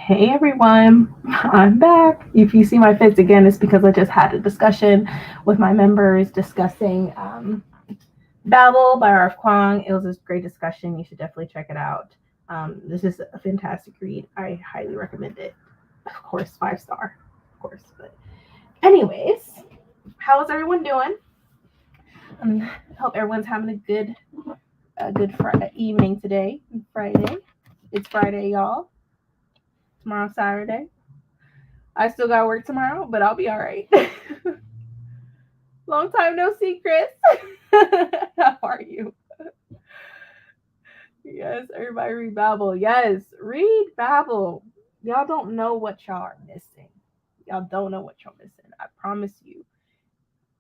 Hey everyone, I'm back. If you see my face again, it's because I just had a discussion with my members discussing Babel by R.F. Kuang. It was a great discussion. You should definitely check it out. This is a fantastic read. I highly recommend it. Of course, 5 star, of course. But anyways, how is everyone doing? Hope everyone's having a good evening today. Friday. It's Friday, y'all. Tomorrow's Saturday. I still got work tomorrow, but I'll be all right. Long time no see, Chris. How are you? Yes, everybody read Babel. Yes, read Babel. Y'all don't know what y'all are missing. Y'all don't know what y'all missing. I promise you.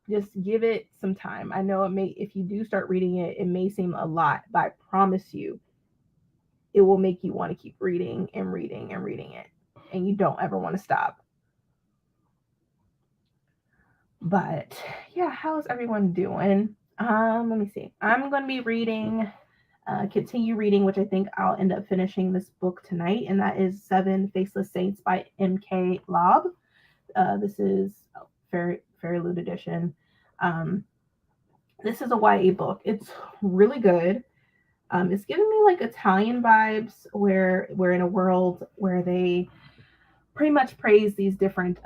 Just give it some time. I know it may, if you do start reading it, it may seem a lot, but I promise you, it will make you want to keep reading and reading and reading it. And you don't ever want to stop. But yeah, how's everyone doing? Let me see. I'm going to be continue reading, which I think I'll end up finishing this book tonight, and that is Seven Faceless Saints by M.K. Lobb. This is Fairy Loot edition. Um, this is a YA book. It's really good. It's giving me like Italian vibes, where we're in a world where they pretty much praise these different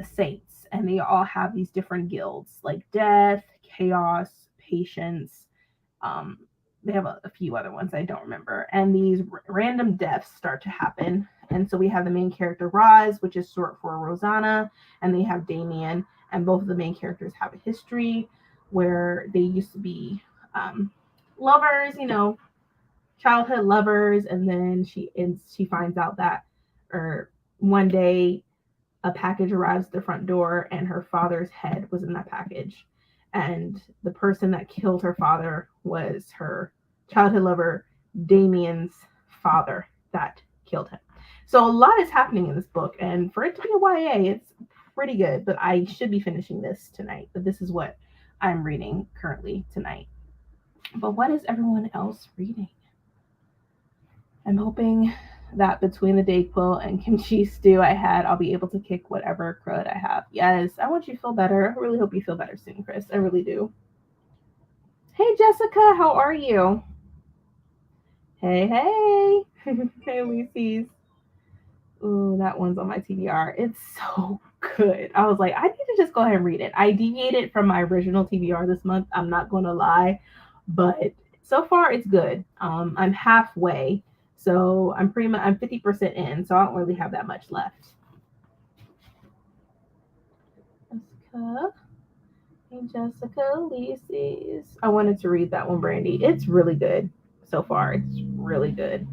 saints, and they all have these different guilds like death, chaos, patience. Um, they have a few other ones I don't remember, and these random deaths start to happen. And so we have the main character Roz, which is short for Rosanna, and they have Damien, and both of the main characters have a history where they used to be lovers, childhood lovers, and then she finds out that, or one day a package arrives at the front door and her father's head was in that package, and the person that killed her father was her childhood lover Damien's father that killed him. So a lot is happening in this book, and for it to be a YA, it's pretty good. But I should be finishing this tonight. But this is what I'm reading currently tonight. But what is everyone else reading? I'm hoping that between the Dayquil and kimchi stew I had, I'll be able to kick whatever crud I have. Yes, I want you to feel better. I really hope you feel better soon, Chris. I really do. Hey, Jessica, how are you? Hey, hey. Hey, Lucy's. Ooh, that one's on my TBR. It's so good. I was like, I need to just go ahead and read it. I deviated from my original TBR this month. I'm not going to lie, but so far it's good. I'm halfway, so I'm 50% in, so I don't really have that much left. Jessica, hey Jessica, Ulysses. I wanted to read that one, Brandy. It's really good so far. It's really good.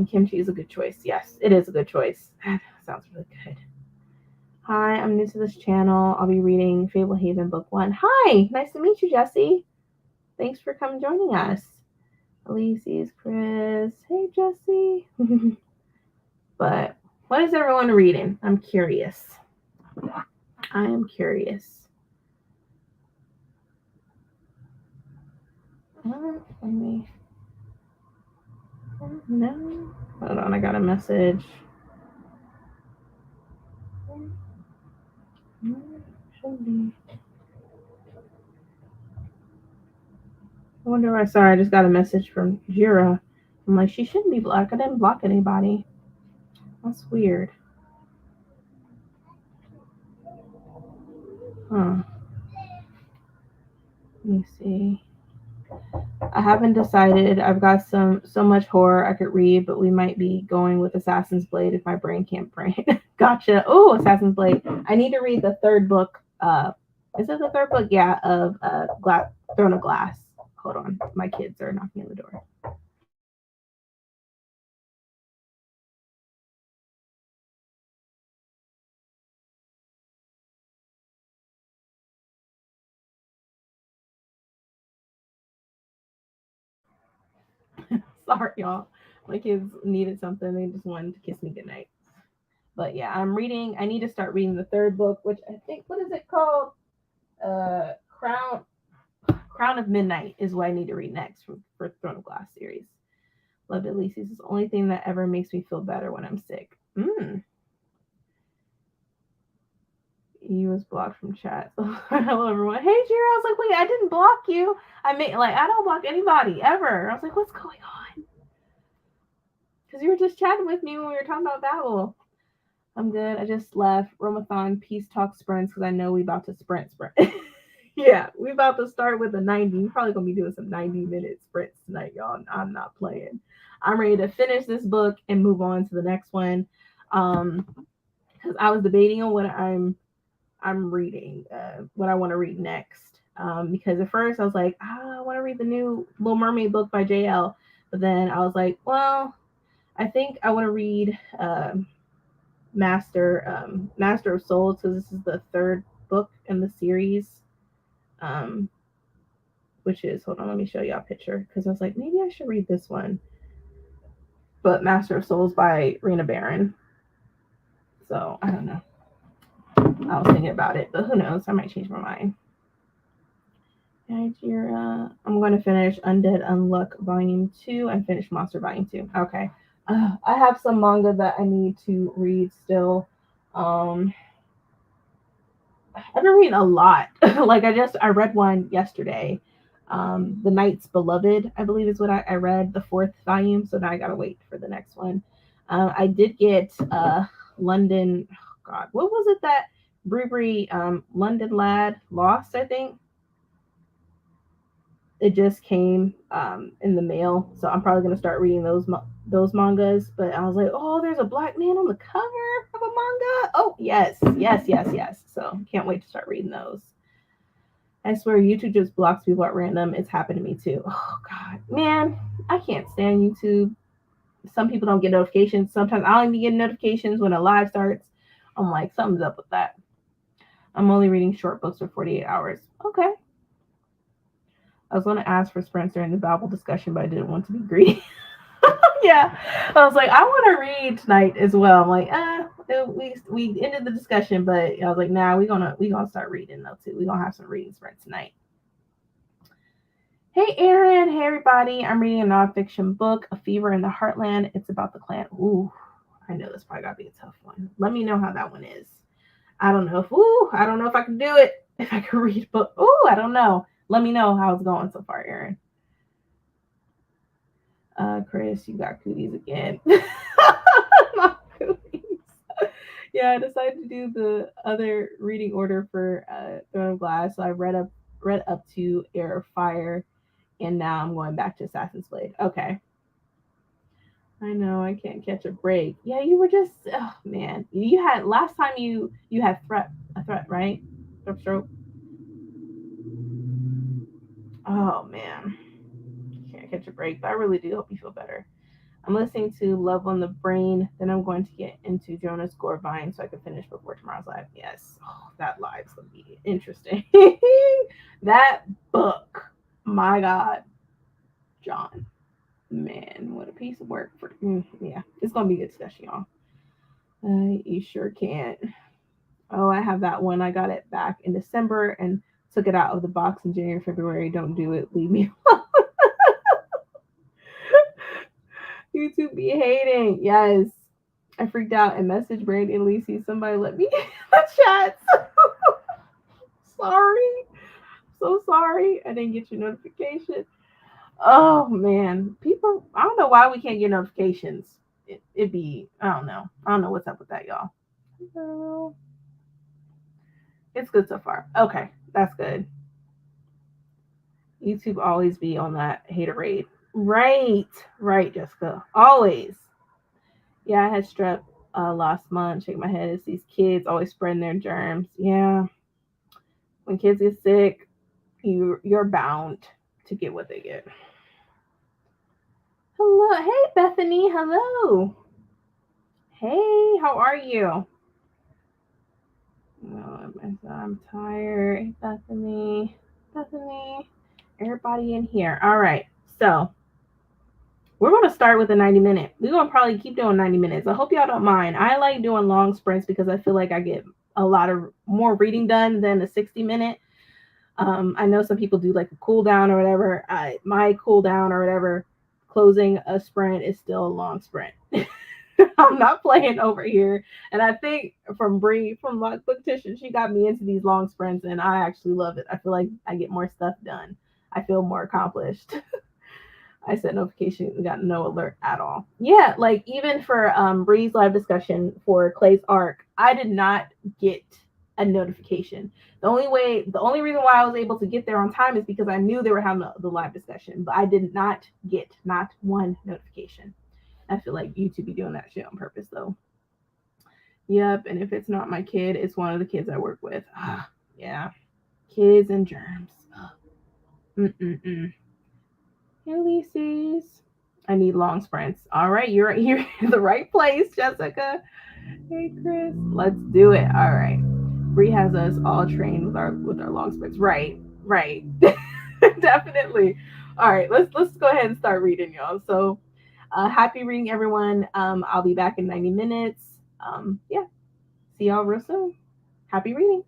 Kimchi is a good choice. Yes, it is a good choice. Sounds really good. Hi, I'm new to this channel. I'll be reading Fable Haven Book 1. Hi, nice to meet you, Jesse. Thanks for coming joining us. Ulysses, Chris. Hey, Jesse. But what is everyone reading? I'm curious. I am curious. Let me. No. Hold on, I got a message. Should be. I wonder why. Sorry, I just got a message from Jira. I'm like, she shouldn't be blocked. I didn't block anybody. That's weird. Huh. Let me see. I haven't decided. I've got so much horror I could read, but we might be going with Assassin's Blade if my brain can't brain. Gotcha. Oh, Assassin's Blade. I need to read the third book. Is it the third book? Yeah, of Throne of Glass. Hold on, my kids are knocking on the door. Sorry, y'all. My kids needed something. They just wanted to kiss me goodnight. But yeah, I'm reading. I need to start reading the third book, which I think, what is it called? Crown of Midnight is what I need to read next for Throne of Glass series. Loved it, Lacey. It's the only thing that ever makes me feel better when I'm sick. You was blocked from chat. Hello everyone. Hey Jira, I was like, wait, I didn't block you. I don't block anybody ever. I was like, what's going on? Because you were just chatting with me when we were talking about Babel. I'm good. I just left Romathon Peace Talk sprints because I know we about to sprint. Yeah, we about to start with a 90. We're probably gonna be doing some 90-minute sprints tonight, y'all. I'm not playing. I'm ready to finish this book and move on to the next one. Because I was debating on what I'm reading, what I want to read next. Because at first I was like, I want to read the new Little Mermaid book by JL, but then I was like, well, I think I want to read Master of Souls, because this is the third book in the series. Which is, hold on, let me show y'all a picture, because I was like, maybe I should read this one. But Master of Souls by Rena Barron. So I don't know. I was thinking about it, but who knows? I might change my mind. I'm going to finish Undead Unluck Volume 2 and finish Monster Volume 2. Okay. I have some manga that I need to read still. I've been reading a lot. Like I read one yesterday. The Knight's Beloved, I believe is what I read, the 4th volume. So now I gotta wait for the next one. I did get London. Oh God, what was it that Brewery London Lad Lost? I think it just came in the mail, so I'm probably gonna start reading those mangas. But I was like, oh, there's a black man on the cover of a manga. Oh yes. So can't wait to start reading those. I swear YouTube just blocks people at random. It's happened to me too. Oh God, man, I can't stand YouTube. Some people don't get notifications. Sometimes I don't even get notifications when a live starts. I'm like, something's up with that. I'm only reading short books for 48 hours. Okay. I was going to ask for sprints during the Babel discussion, but I didn't want to be greedy. Yeah. I was like, I want to read tonight as well. I'm like, we ended the discussion, but I was like, nah, we're gonna start reading though too. We're gonna have some reading sprints tonight. Hey Aaron, hey everybody. I'm reading a nonfiction book, A Fever in the Heartland. It's about the clan. Ooh, I know this probably gotta be a tough one. Let me know how that one is. I don't know if I can do it. If I can read a book. Ooh, I don't know. Let me know how it's going so far, Aaron. Chris, you got cooties again. Not cooties. Yeah, I decided to do the other reading order for Throne of Glass. So I read up to Heir of Fire, and now I'm going back to Assassin's Blade. Okay. I know I can't catch a break. Yeah, you were just, oh man. You had last time you had a threat, right? Stroke. Oh man. Can't catch a break, but I really do hope you feel better. I'm listening to Love on the Brain. Then I'm going to get into Jonas Gorvine so I can finish before tomorrow's live. Yes. Oh, that live's going to be interesting. That book. My God. John. Man, what a piece of work. Yeah, it's going to be a good discussion, y'all. You sure can. Oh, I have that one. I got it back in December and took it out of the box in January, February. Don't do it. Leave me alone. YouTube be hating. Yes. I freaked out and messaged Brandy and Lacey. Somebody let me in the chats. Sorry. So sorry. I didn't get your notification. Oh man. People, I don't know why we can't get notifications. It'd be, I don't know. I don't know what's up with that, y'all. It's good so far. Okay. That's good. YouTube always be on that haterade. Right, Jessica. Always. Yeah, I had strep last month. Shake my head. It's these kids always spreading their germs. Yeah. When kids get sick, you're bound to get what they get. Hello. Hey, Bethany. Hello. Hey, how are you? Oh, I'm tired. Hey, Bethany. Everybody in here. All right. So we're going to start with a 90-minute. We're going to probably keep doing 90 minutes. I hope y'all don't mind. I like doing long sprints because I feel like I get a lot of more reading done than a 60-minute. I know some people do like a cool down or whatever. My cool down or whatever closing a sprint is still a long sprint. I'm not playing over here. And I think from Bree, from my competition, she got me into these long sprints, and I actually love it. I feel like I get more stuff done. I feel more accomplished. I set notifications, got no alert at all. Yeah, like even for Bree's live discussion for Clay's arc, I did not get a notification. The only reason why I was able to get there on time is because I knew they were having the live discussion, but I did not get not one notification. I feel like YouTube be doing that shit on purpose though. Yep, and if it's not my kid, it's one of the kids I work with. Yeah, kids and germs. Mm-mm-mm. Ulysses. I need long sprints. All right, you're in the right place, Jessica. Hey, Chris. Let's do it. All right. Bree has us all trained with our long sprints. Right, right. Definitely. All right, let's go ahead and start reading, y'all. So, happy reading, everyone. I'll be back in 90 minutes. Yeah. See y'all real soon. Happy reading.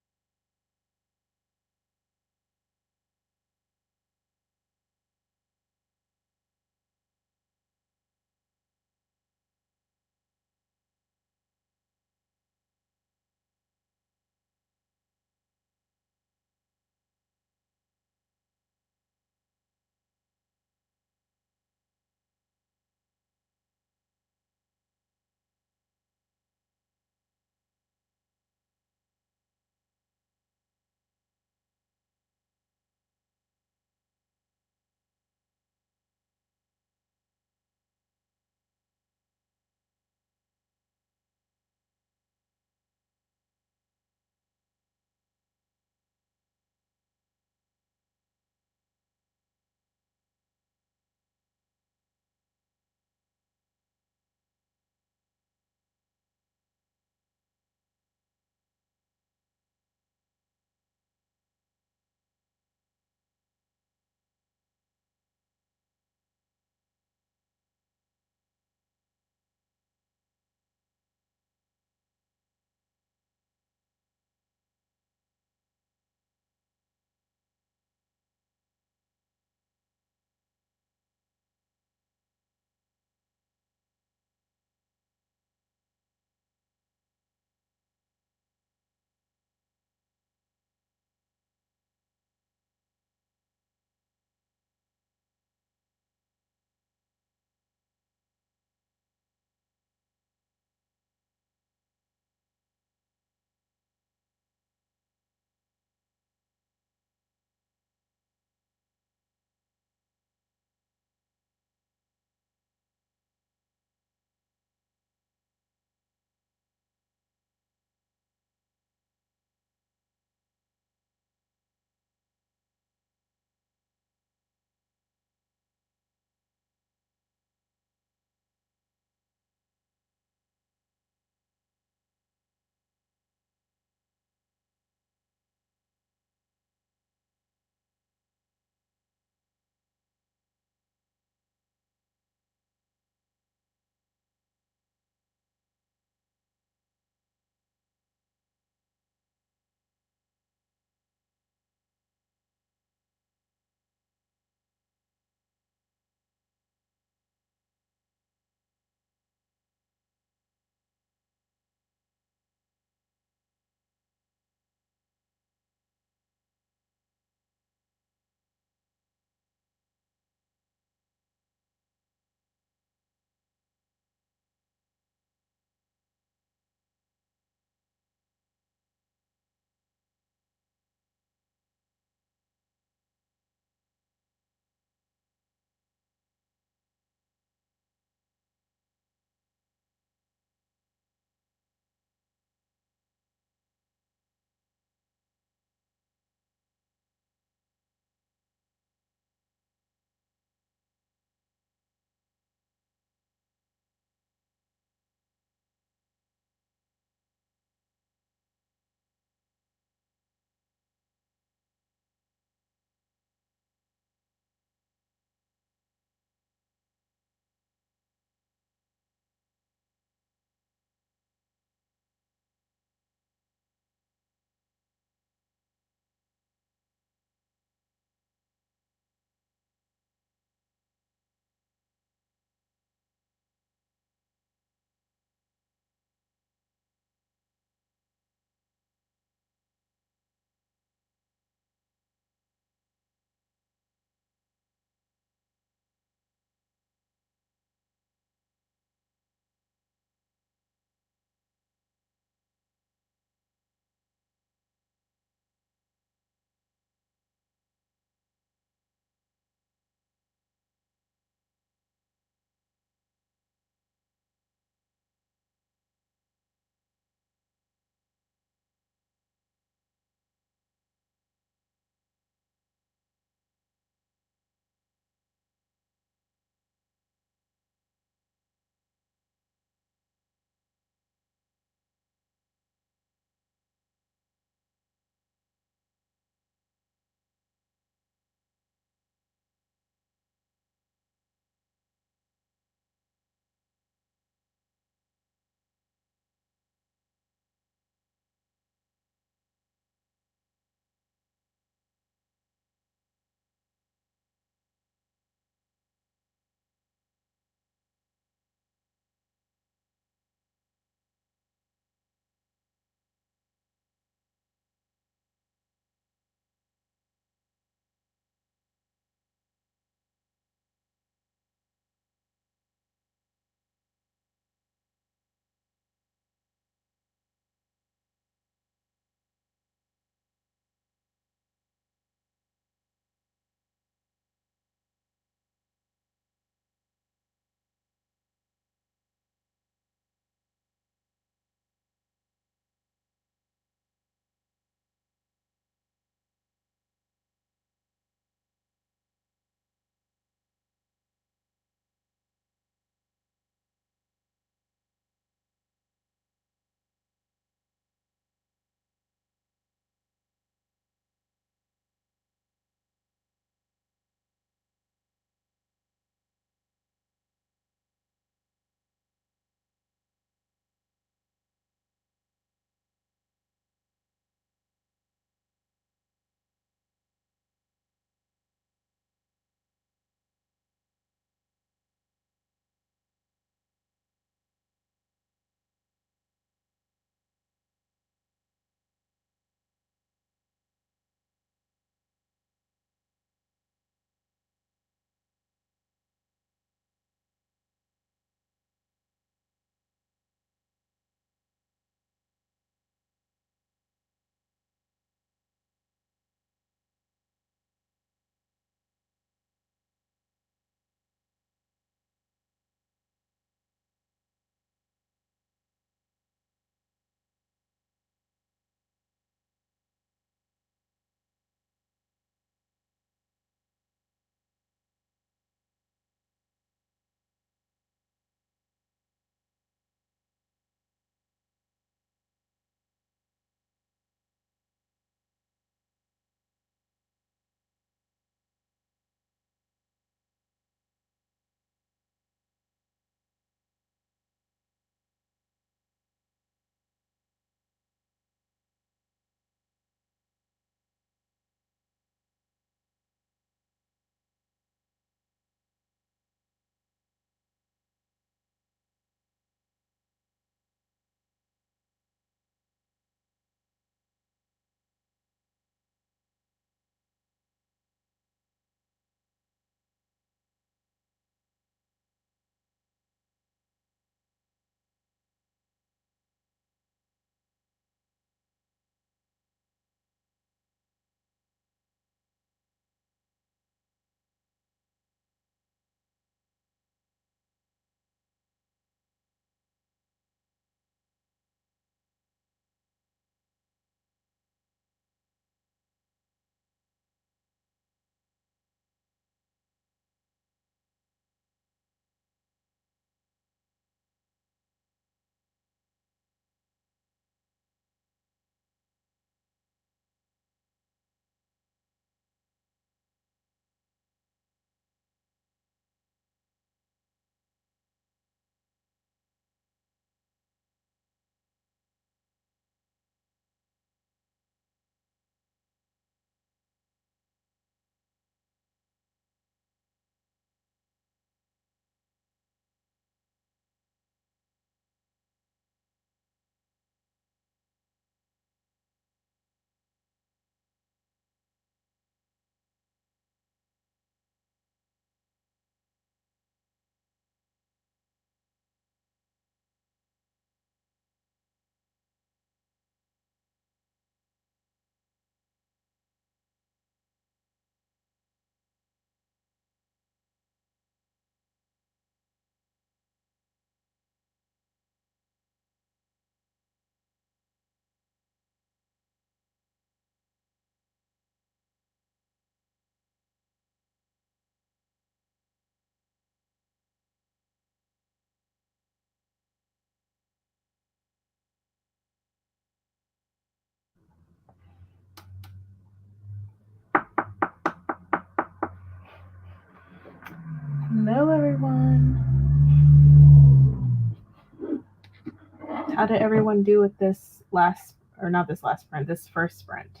How did everyone do with this last, or not this last sprint, this first sprint?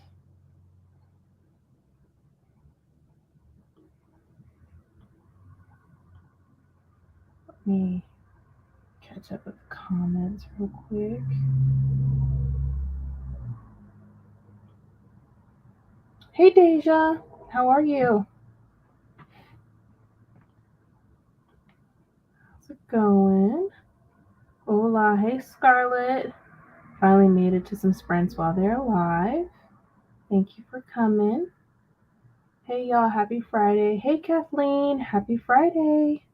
Let me catch up with the comments real quick. Hey Deja, how are you? How's it going? Hola, hey Scarlett. Finally made it to some sprints while they're alive. Thank you for coming. Hey y'all, happy Friday. Hey Kathleen, happy Friday.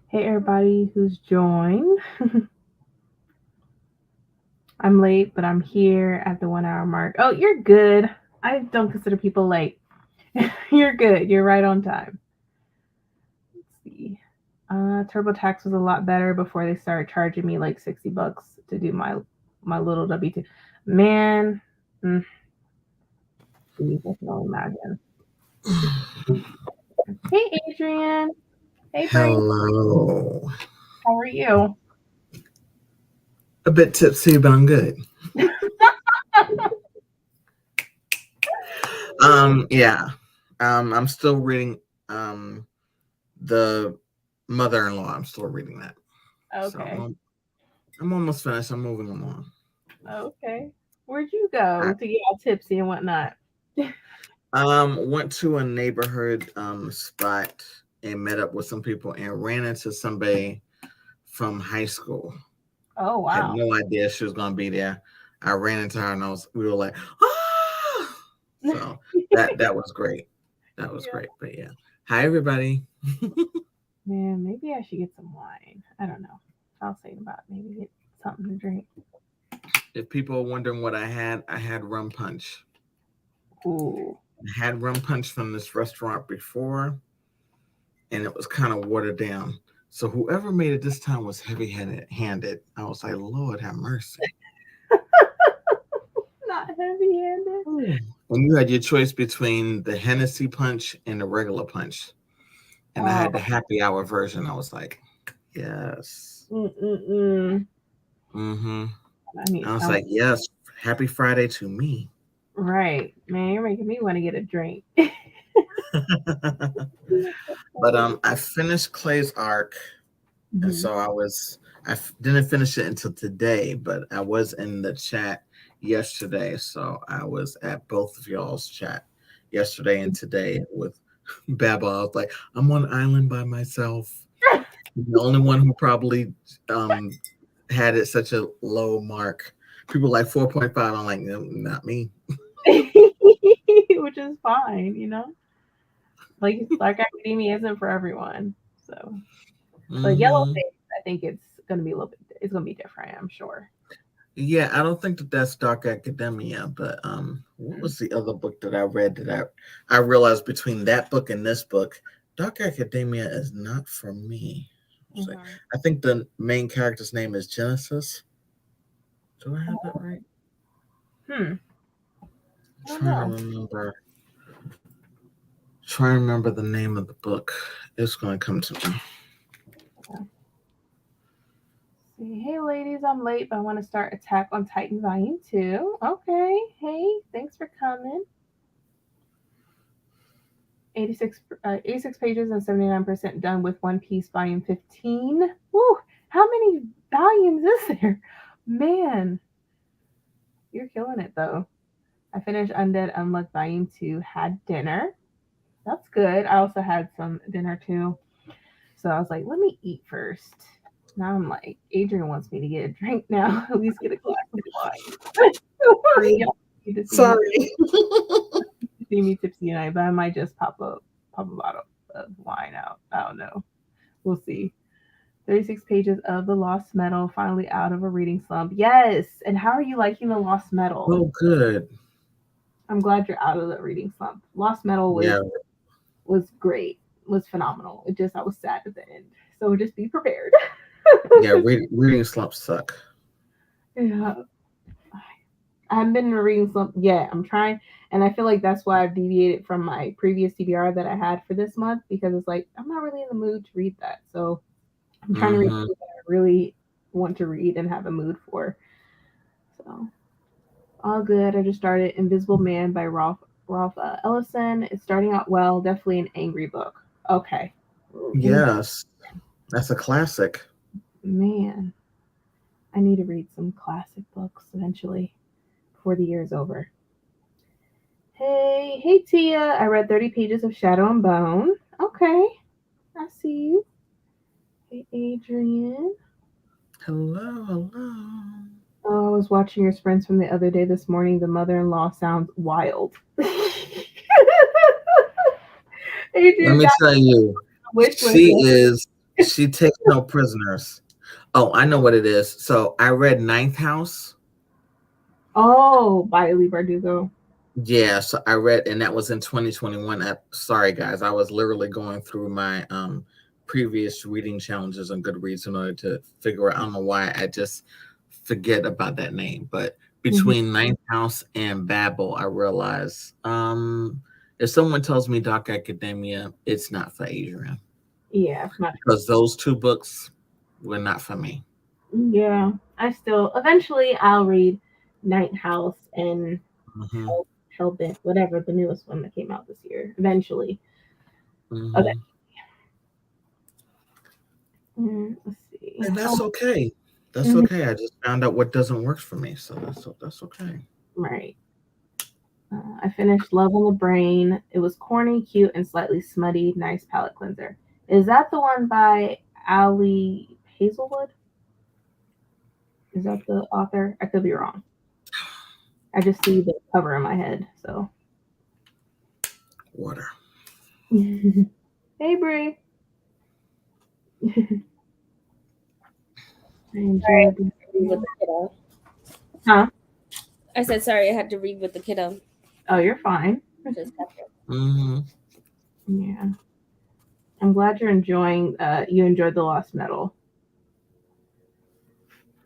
Hey everybody who's joined. I'm late, but I'm here at the 1 hour mark. Oh, you're good. I don't consider people late. You're good. You're right on time. Let's see. TurboTax was a lot better before they started charging me like $60 to do my little W2. Man, you can only imagine. Hey Adrian. Hey Brady. Hello. How are you? A bit tipsy, but I'm good. Yeah. I'm still reading the Mother-in-Law. I'm still reading that. Okay. So I'm almost finished. I'm moving along. Okay. Where'd you go to get all tipsy and whatnot? Went to a neighborhood spot and met up with some people and ran into somebody from high school. Oh wow. Had no idea she was gonna be there. I ran into her and we were like, ah! So that was great. That was great. But yeah. Hi everybody. Man, maybe I should get some wine. I don't know. I was thinking about maybe get something to drink. If people are wondering what I had rum punch. Ooh. I had rum punch from this restaurant before, and it was kind of watered down. So whoever made it this time was heavy-handed. I was like, Lord have mercy. Not heavy-handed. And you had your choice between the Hennessy punch and the regular punch. And I had the happy hour version. I was like, yes. Mm-mm-mm. Mm-hmm. I was like, yes, happy Friday to me. Right. Man, you're making me want to get a drink. But I finished Clay's arc. And so I didn't finish it until today, but I was in the chat yesterday. So I was at both of y'all's chat yesterday and today with Baba. I was like, I'm on an island by myself. The only one who probably had it such a low mark. People like 4.5. I'm like, no, not me. Which is fine, you know? Like academia isn't for everyone. So but Yellow Face, I think it's gonna be it's gonna be different, I'm sure. Yeah, I don't think that's Dark Academia, but what was the other book that I read that I realized between that book and this book, Dark Academia is not for me. I think the main character's name is Genesis. Do I have that right? Trying to remember the name of the book. It's going to come to me. Hey ladies, I'm late, but I want to start Attack on Titan Volume 2. Okay. Hey, thanks for coming. 86 pages and 79% done with One Piece Volume 15. Woo! How many volumes is there? Man, you're killing it though. I finished Undead Unluck Volume 2, had dinner. That's good. I also had some dinner too. So I was like, let me eat first. Now I'm like, Adrian wants me to get a drink now. At least get a glass of wine. Sorry. See me tipsy tonight, but I might just pop a bottle of wine out. I don't know. We'll see. 36 pages of The Lost Metal, finally out of a reading slump. Yes. And how are you liking The Lost Metal? Oh, good. I'm glad you're out of the reading slump. Lost Metal was great. Was phenomenal. It just I was sad at the end. So just be prepared. Yeah, reading slumps suck. Yeah. I haven't been in a reading slump yet. I'm trying, and I feel like that's why I've deviated from my previous TBR that I had for this month because it's like I'm not really in the mood to read that. So I'm trying to read Mm-hmm. something that I really want to read and have a mood for. So all good. I just started Invisible Man by Ralph Ellison. It's starting out well. Definitely an angry book. Okay. Yes, that's a classic. Man, I need to read some classic books eventually before the year is over. Hey Tia. I read 30 pages of Shadow and Bone. Okay, I see you. Hey Adrian. Hello, hello. Oh, I was watching your sprints from the other day this morning. The mother-in-law sounds wild. Let Adrian me got tell you, a wish list. she takes no prisoners. Oh, I know what it is. So I read Ninth House. Oh, by Lee Bardugo. Yeah, so I read, and that was in 2021. Sorry, guys, I was literally going through my previous reading challenges on Goodreads in order to figure out. I don't know why I just forget about that name, but between Ninth House and Babel, I realized if someone tells me Dark Academia, it's not for Adrian Yeah, because those two books were not for me. yeah. I still eventually I'll read Night House and Mm-hmm. Hellbent, whatever the newest one that came out this year. Eventually. Okay. Mm-hmm. Let's see. And that's okay. That's Mhm. okay. I just found out what doesn't work for me, so that's okay. Right. I finished Love on the Brain. It was corny, cute, and slightly smutty. Nice palette cleanser. Is that the one by Ali Hazelwood? Is that the author? I could be wrong. I just see the cover in my head. So, Water. hey Brie. I enjoyed Read with the kiddo. Huh? I said sorry. I had to read with the kiddo. Oh, you're fine. Just happened. Mm-hmm. Yeah. I'm glad you're enjoying. You enjoyed the Lost Metal.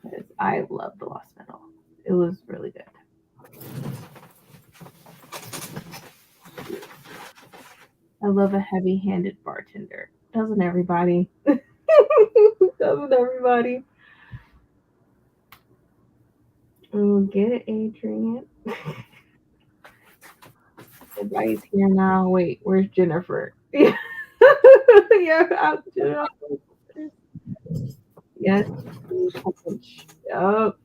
Because I love the Lost Metal. It was really good. I love a heavy-handed bartender. Doesn't everybody? Doesn't everybody? Oh, get it, Adrian. Everybody's here now. Wait, where's Jennifer? Yeah, Jennifer. Yes. Yup.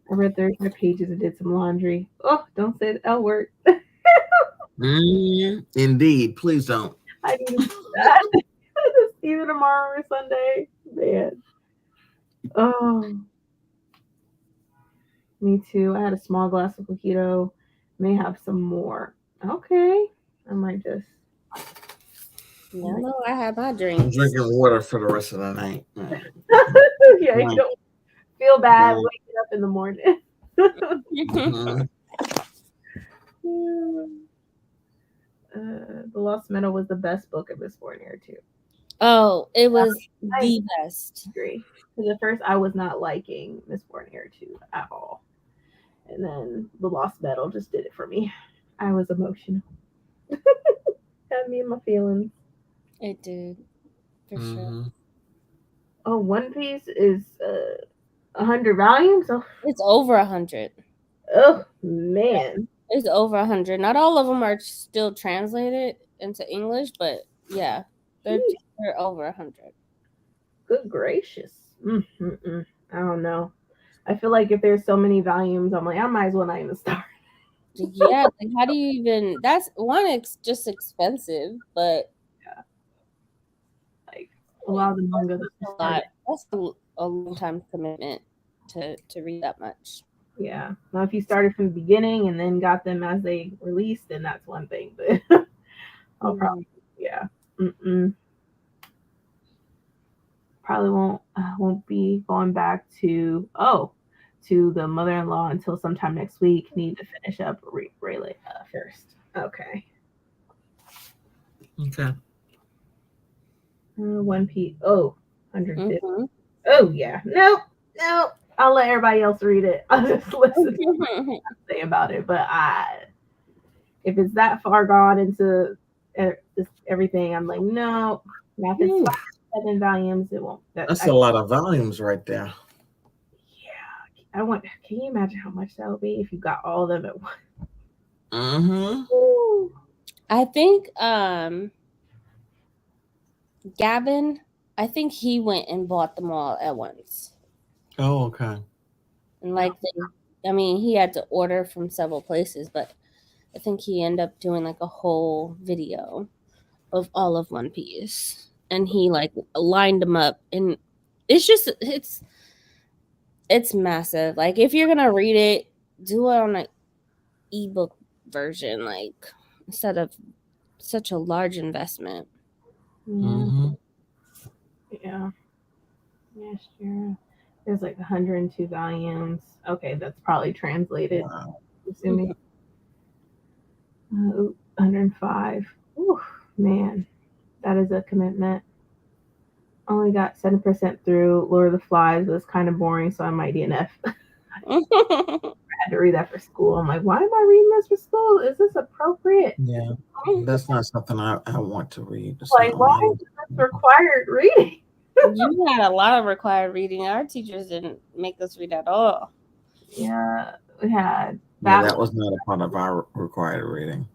I read 35 pages and did some laundry. Oh, don't say the L word. Mm-hmm. Indeed. Please don't. I need to do that. Either tomorrow or Sunday. Man. Oh, me too. I had a small glass of mojito. May have some more. Okay. I might just. No, I had my I'm drinks. drinking water for the rest of the night. Yeah, you don't feel bad Right. waking up in the morning. Mm-hmm. The Lost Meadow was the best book of this year too. Oh, it was the best. Agree. Because at first I was not liking Miss Borneo 2 at all. And then The Lost Metal just did it for me. I was emotional. Had me in my feelings. It did. For Mm-hmm. sure. Oh, One Piece is 100 volumes? It's over 100. Oh, man. It's over 100. Not all of them are still translated into English, but yeah, they're over 100. Good gracious. I don't know. I feel like if there's so many volumes, I'm like, I might as well not even start. Yeah, like how do you even? That's one. It's just expensive, but yeah, like a lot of the manga that's a lot. That's a long time commitment to read that much. Yeah. Now, if you started from the beginning and then got them as they released, then that's one thing. But I'll probably, yeah. Probably won't be going back to the mother-in-law until sometime next week. Need to finish up Rayleigh first. Okay. Okay. One Piece. Oh, 150. Mm-hmm. Oh yeah. No. I'll let everybody else read it. I'll just listen to what I say about it. But if it's that far gone into everything, I'm like, no, nothing's fine. 7 volumes. It won't. That's a lot of volumes right there. Yeah, I want. Can you imagine how much that would be if you got all of them at once? Mm-hmm. Ooh. I think Gavin, I think he went and bought them all at once. Oh, okay. And like he had to order from several places, but I think he ended up doing like a whole video of all of One Piece. And he like lined them up, and it's massive. Like if you're gonna read it, do it on an ebook version, like instead of such a large investment. Mm-hmm. Yeah. Yes, sure. There's like 102 volumes. Okay, that's probably translated. Wow. Assuming. 105. Ooh, man, that is a commitment. Only got 7% through Lord of the Flies. It was kind of boring, so I might DNF. I had to read that for school. I'm like, why am I reading this for school? Is this appropriate? Yeah, that's not something I want to read. It's Like, why is this required reading? You had a lot of required reading. Our teachers didn't make us read at all. Yeah, we had that was not a part of our required reading.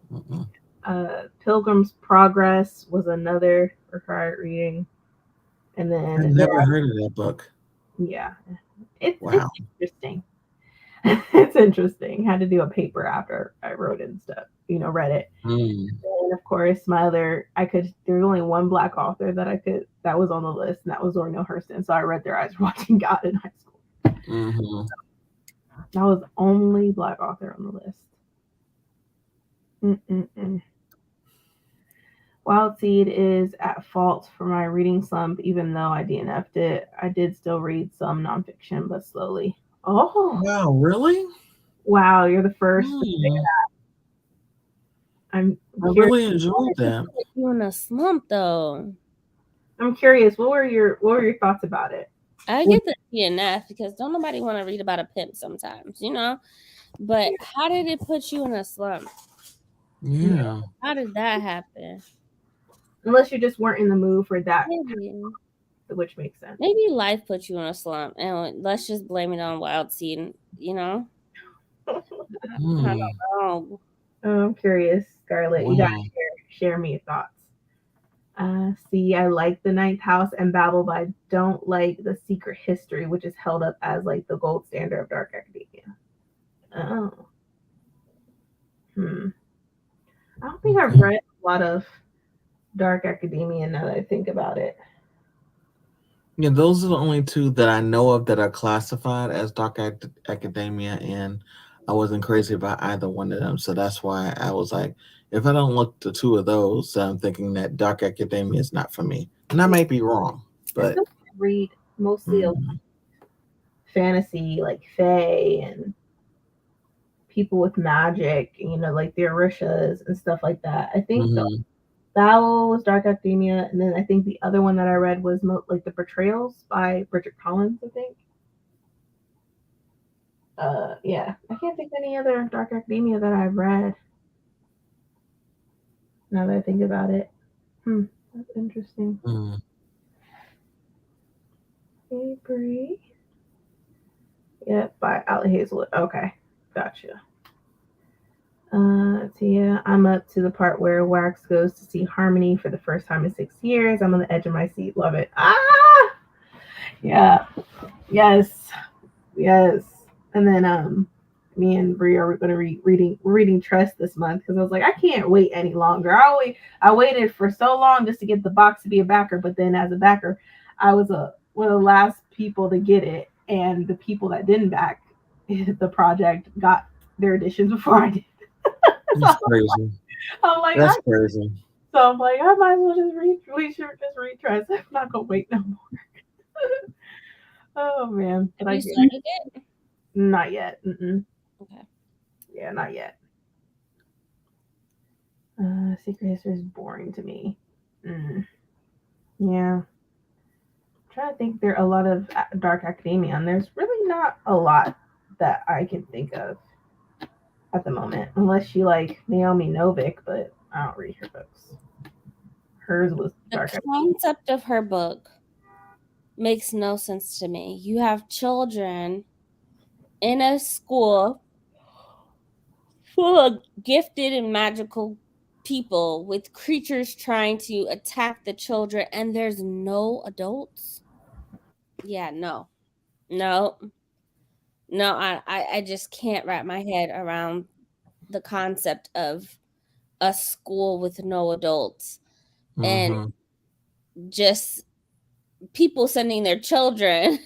Pilgrim's Progress was another required reading. And then I never heard of that book. Yeah, it's interesting. It's interesting. Had to do a paper after I wrote it and stuff. Read it. And of course, there's only one Black author that was on the list, and that was Zora Hurston. So I read Their Eyes Were Watching God in high school. Mm-hmm. That was the only Black author on the list. Wild Seed is at fault for my reading slump, even though I DNF'd it. I did still read some nonfiction, but slowly. Oh, wow, really? Wow, you're the first to say that. I really enjoyed that. You in a slump though. I'm curious. What were your thoughts about it? I get the DNF because don't nobody want to read about a pimp sometimes, But how did it put you in a slump? Yeah. How did that happen? Unless you just weren't in the mood for that, which makes sense. Maybe life put you in a slump, and let's just blame it on Wild Seed. I don't know. I'm curious, Scarlett. Wow. You gotta share me your thoughts. See, I like The Ninth House and Babel, but I don't like The Secret History, which is held up as like the gold standard of dark academia. Oh. I don't think I've read a lot of dark academia now that I think about it. Yeah, those are the only two that I know of that are classified as dark academia, and I wasn't crazy about either one of them. So that's why I was like, if I don't look to two of those, I'm thinking that dark academia is not for me. And I might be wrong, but I read mostly fantasy, like fae and people with magic, like the Orishas and stuff like that. I think that was dark academia, and then I think the other one that I read was like The Betrayals by Bridget Collins, I think. Yeah, I can't think of any other dark academia that I've read. Now that I think about it, that's interesting. Hey, Bree. Yeah, by Ali Hazelwood. Okay, gotcha. Yeah, I'm up to the part where Wax goes to see Harmony for the first time in 6 years. I'm on the edge of my seat. Love it. Yeah. Yes. And then me and Brie are going to reading Trust this month because I was like, I can't wait any longer. I waited for so long just to get the box to be a backer, but then as a backer, I was one of the last people to get it, and the people that didn't back the project got their editions before I did. That's crazy. I'm like, that's crazy. So I'm like, I might as well just read. We should just read Trust. I'm not gonna wait no more. Oh man! Have you started it? Not yet. Okay. Yeah, not yet. Secret History is boring to me. Yeah. I'm trying to think. There are a lot of dark academia, and there's really not a lot that I can think of at the moment, unless you like Naomi Novik, but I don't read her books. Hers was The dark. concept of her book makes no sense to me. You have children in a school full of gifted and magical people with creatures trying to attack the children, and there's no adults. Yeah, no. I just can't wrap my head around the concept of a school with no adults and Mhm. just people sending their children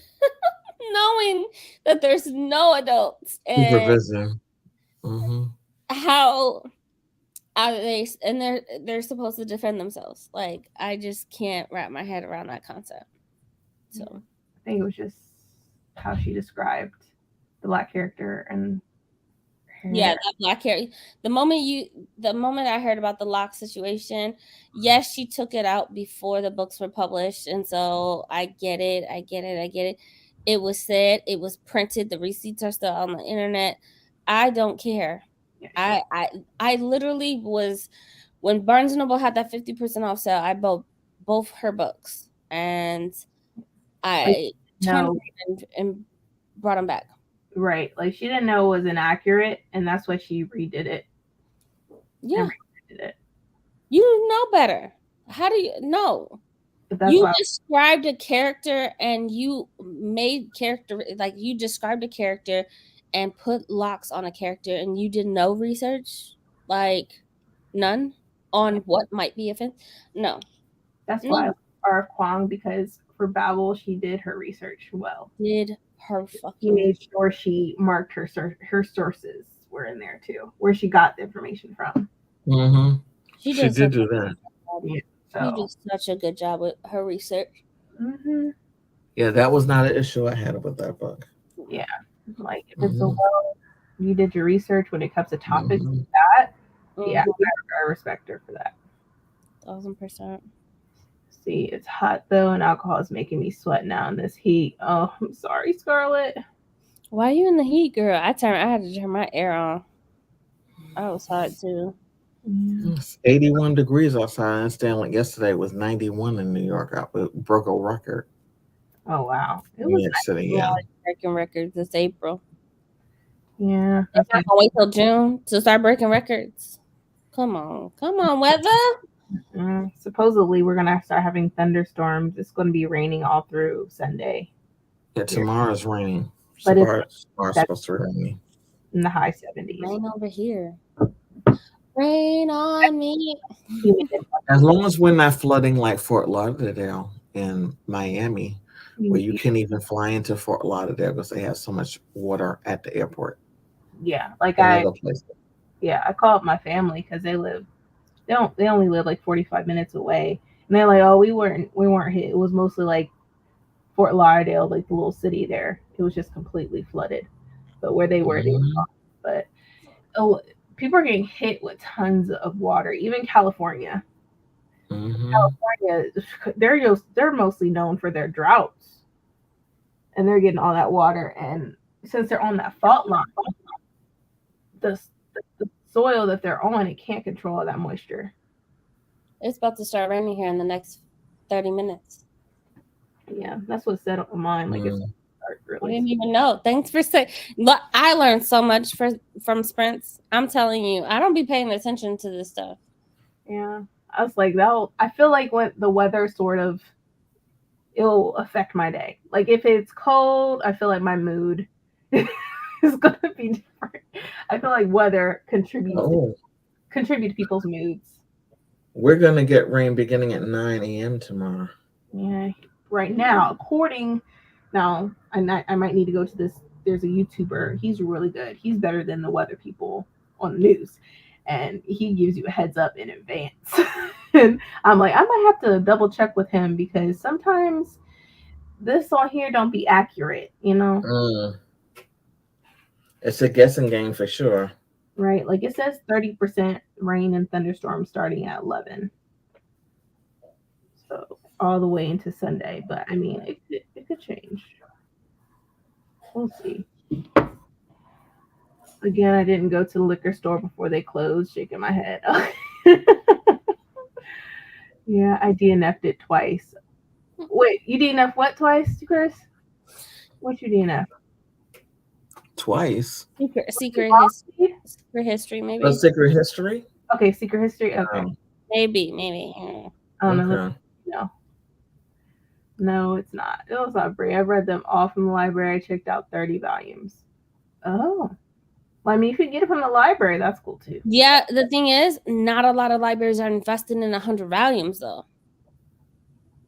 knowing that there's no adults, and Supervision. Mhm. how are they, and they're supposed to defend themselves. Like, I just can't wrap my head around that concept. So I think it was just how she described the black character and her. yeah, that black hair. The moment I heard about the Locke situation, yes, she took it out before the books were published, and so I get it. It was said, it was printed, the receipts are still on the internet. I don't care. Yeah, I literally was, when Barnes and Noble had that 50% off sale, I bought both her books, and I turned no, and brought them back. right. Like she didn't know it was inaccurate, and that's why she redid it. Yeah, And redid it. you know better. How do you know? But that's You why described a character and you made character, like you described a character and put locks on a character, and you did no research, like none on what might be offensive. No, that's no, why R. Kwong, because for Babel she did her research well. did her She fucking made sure she marked her sources were in there too, where she got the information from. Mhm. she She did did such do that. Yeah. she So did such a good job with her research. mhm. Yeah, that was not an issue I had with that book. Yeah, like if it's a Mhm. well, you did your research when it comes to topics Mhm. like that. Yeah, Mhm, I respect her for that. 1000%. See, it's hot though, and alcohol is making me sweat now in this heat. Oh, I'm sorry, Scarlett. Why are you in the heat, girl? I had to turn my air on. I was hot too. Yeah. It's 81 degrees outside. And Stanley yesterday was 91 in New York. It broke a record Oh wow, it in New was York nice. City. Yeah, Yeah. breaking records this April. Yeah, They're that's not gonna wait till June to start breaking records. Come on, weather. supposedly we're gonna start having thunderstorms. It's going to be raining all through Sunday, Yeah, tomorrow's raining. but it's Tomorrow's supposed to rain. in the high 70s. Rain over here. Rain on me. As long as we're not flooding like Fort Lauderdale in Miami, where you can't even fly into Fort Lauderdale because they have so much water at the airport. Yeah, like And I other places. called my family because they only live like 45 minutes away, and they're like, oh, we weren't hit. It was mostly like Fort Lauderdale, like the little city there. It was just completely flooded, but where they were, they were Mhm. fine. But oh, people are getting hit with tons of water. Even California. Mhm. California, they're mostly known for their droughts, and they're getting all that water. And since they're on that fault line, the soil that they're on, it can't control all that moisture. It's about to start raining here in the next 30 minutes. Yeah, that's what set up my mind. Like it's Mm. start I really. didn't even know. Thanks for saying. Look, I learned so much from sprints. I'm telling you, I don't be paying attention to this stuff. Yeah, I was like that. I feel like when the weather sort of it'll affect my day. Like if it's cold, I feel like my mood is gonna be different. I feel like weather contributes Oh, contribute to people's moods. we're gonna get rain beginning at 9 a.m. tomorrow. Yeah, right now, I might need to go to this. There's a YouTuber. He's really good. He's better than the weather people on the news, and he gives you a heads up in advance. And I'm like, I might have to double check with him because sometimes this on here don't be accurate. Mm. It's a guessing game for sure. Right? Like it says 30% rain and thunderstorms starting at 11. So all the way into Sunday, but I mean, it could change. We'll see. Again, I didn't go to the liquor store before they closed, shaking my head. Yeah, I DNF'd it twice. Wait, you DNF what twice, Chris? What you DNF? Secret Twice. history, maybe. A Secret History? Okay, Secret History. Okay. Maybe. I don't know. Okay. No, it's not. It was not free. I read them all from the library. I checked out 30 volumes. Oh. Well, I mean, if you get it from the library, that's cool too. Yeah, the thing is, not a lot of libraries are investing in 100 volumes, though.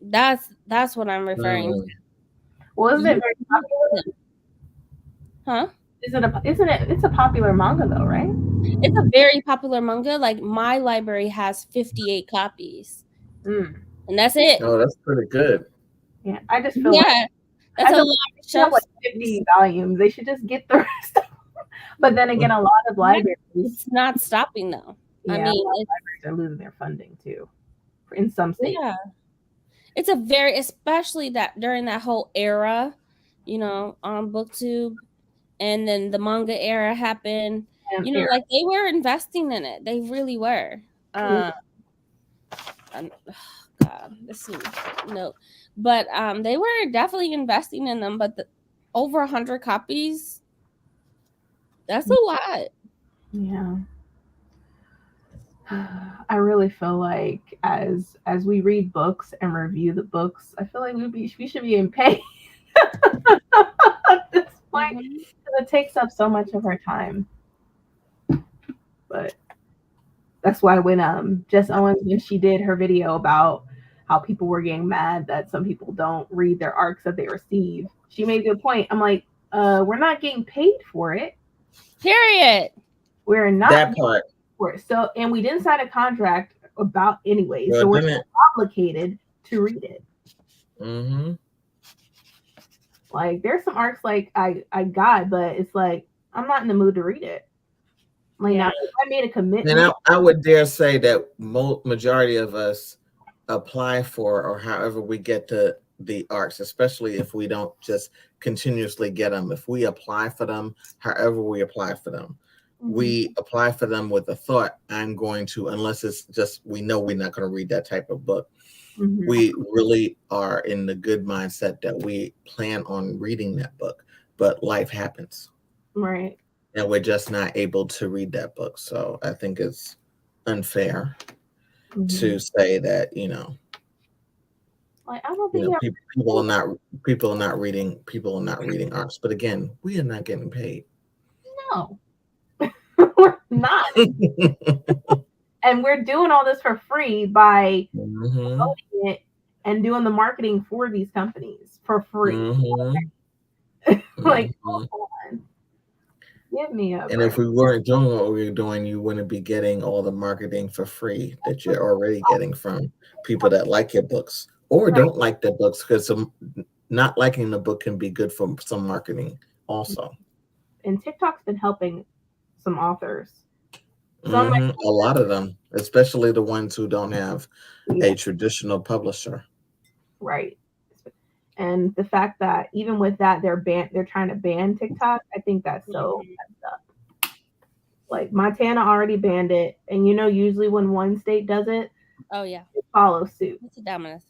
That's what I'm referring to. Well, isn't it very popular? Huh? It's a popular manga though, right? It's a very popular manga. Like my library has 58 copies. And that's it. Oh, that's pretty good. Yeah, I just feel like that's a lot of shows. Like 50 volumes. They should just get the rest of them. But then again, a lot of libraries. It's not stopping though. Yeah, I mean, libraries are losing their funding too, in some states. Yeah, it's especially that during that whole era, on BookTube, and then the manga era happened. Like they were investing in it. They really were. God, this is no, but they were definitely investing in them. But over 100 copies, that's a lot. Yeah. I really feel like as we read books and review the books, I feel like we should be in paid at this point because it takes up so much of our time. But that's why when Jess Owens, when she did her video about how people were getting mad that some people don't read their arcs that they receive, she made a good point. I'm like, we're not getting paid for it. Period. We're not that part. For it. So, and we didn't sign a contract about anyway, so we're obligated to read it. Like there's some arcs like I got, but it's like I'm not in the mood to read it. Like now, if I made a commitment, and I would dare say that majority of us apply for, or however we get to the arcs, especially if we don't just continuously get them. If we apply for them, however we apply for them, we apply for them with the thought, I'm going to, unless it's just we know we're not going to read that type of book. We really are in the good mindset that we plan on reading that book, but life happens. Right. And we're just not able to read that book. So I think it's unfair to say that, like I don't think people are not reading arcs. But again, we are not getting paid. No. We're not. And we're doing all this for free by promoting it and doing the marketing for these companies for free. Like, come on. Give me a break. If we weren't doing what we were doing, you wouldn't be getting all the marketing for free that you're already getting from people that like your books or don't like their books, because not liking the book can be good for some marketing also. And TikTok's been helping some authors. A lot of them, especially the ones who don't have a traditional publisher. Right. And the fact that even with that, they're trying to ban TikTok. I think that's so messed up. Like Montana already banned it, and usually when one state does it, it follows suit. It's a domino effect.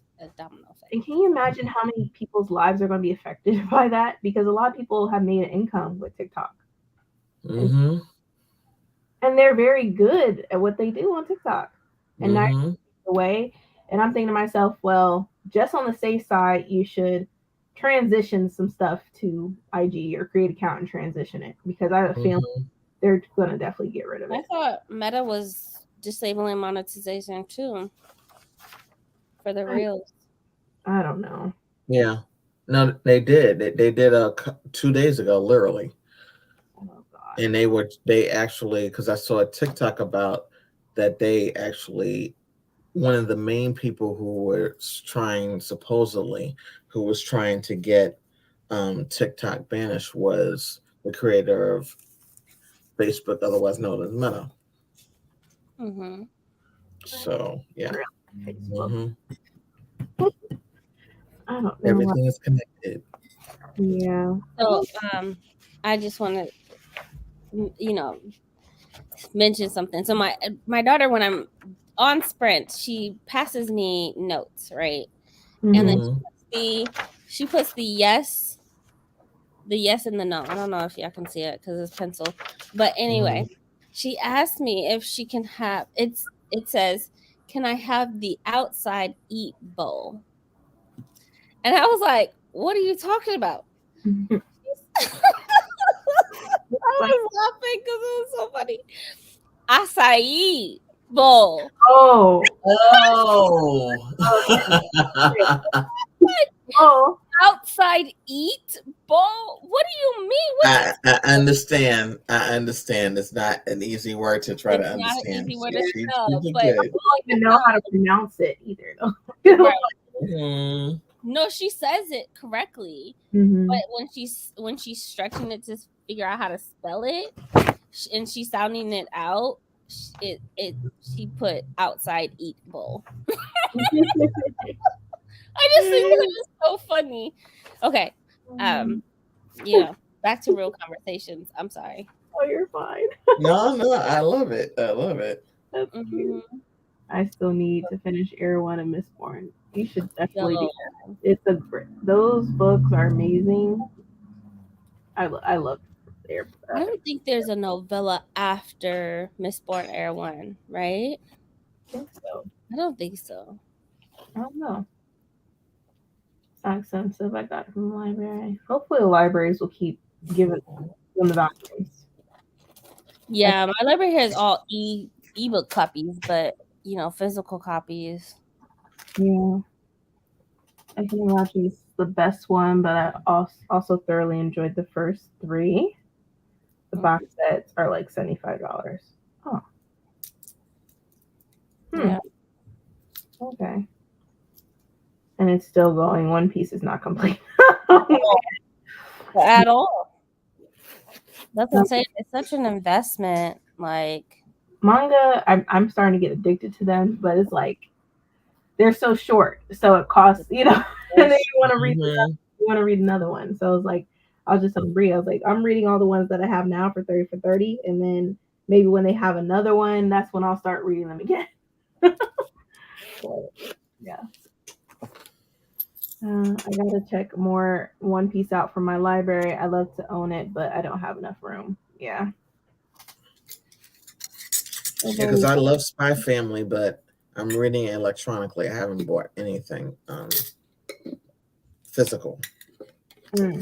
And can you imagine how many people's lives are going to be affected by that? Because a lot of people have made an income with TikTok. And they're very good at what they do on TikTok. And now away. And I'm thinking to myself, well, just on the safe side, you should transition some stuff to IG or create an account and transition it, because I have a feeling they're going to definitely get rid of it. I thought Meta was disabling monetization too for the reels. I don't know. Yeah. No, they did. They did 2 days ago, literally. Oh, God. And they actually, because I saw a TikTok about that, they actually, one of the main people who was trying to get TikTok banished was the creator of Facebook, otherwise known as Meta. So yeah. I don't know. Everything is connected. Yeah. So I just want to mention something. So my daughter, when I'm on Sprint, she passes me notes, right? Mhm. And then she puts the yes and the no. I don't know if y'all can see it because it's pencil. But anyway, she asked me if she can have it says, can I have the outside eat bowl? And I was like, what are you talking about? I was laughing because it was so funny. Acai bowl. Oh. Oh. Outside eat bowl? What do you mean? I understand. I understand. It's not an easy word to try to It's not an understand. easy word to spell, She's but good. I don't even know how to pronounce it either, though. Right. Mhm. No, she says it correctly, Mhm. but when she's stretching it to figure out how to spell it, and she's sounding it out, she put outside eat bowl. I just think that is so funny. Okay, back to real conversations. I'm sorry. Oh, you're fine. No, I love it. I love it. That's cute. I still need to finish Air One and Mistborn. You should definitely do that. Those books are amazing. I love Air. I don't think there's a novella after Mistborn Air One, right? I think so. I don't think so. I don't know. It's not expensive. I got it from the library. Hopefully, the libraries will keep giving them the documents. Yeah, my library has all ebook copies, but physical copies. Yeah, I can imagine it's the best one, but I also thoroughly enjoyed the first 3. The box sets are like $75. Oh. Yeah. Okay. And it's still going. One Piece is not complete. At all. That's what I'm saying. It's such an investment. Like manga, I'm starting to get addicted to them, but it's like they're so short, so it costs, and then you want to read another one. So it's like I was just telling Brie, I was like, I'm reading all the ones that I have now for 30 for 30, and then maybe when they have another one, that's when I'll start reading them again. So, yeah. I gotta check more One Piece out from my library. I love to own it, but I don't have enough room. Yeah. Because I love Spy Family, but I'm reading it electronically. I haven't bought anything physical. I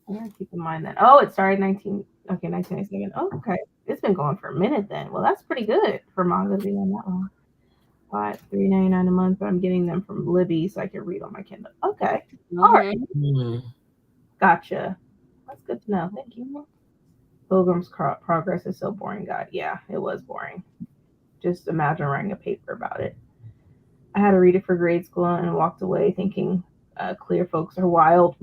gotta keep in mind that. Oh, it started 1997. Oh, okay. It's been going for a minute then. Well, that's pretty good for manga to be on that long. $3.99 a month, but I'm getting them from Libby so I can read on my Kindle. Okay. All right. Gotcha. That's good to know. Thank you. Pilgrim's Progress is so boring, God. Yeah, it was boring. Just imagine writing a paper about it. I had to read it for grade school and walked away thinking clear folks are wild.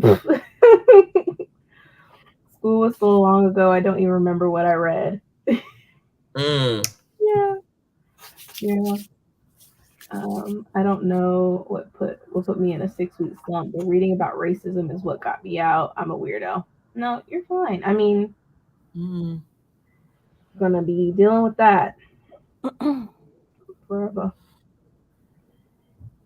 School was so long ago, I don't even remember what I read. Yeah. I don't know what put me in a 6-week slump, but reading about racism is what got me out. I'm a weirdo. No, you're fine. I mean, gonna be dealing with that forever.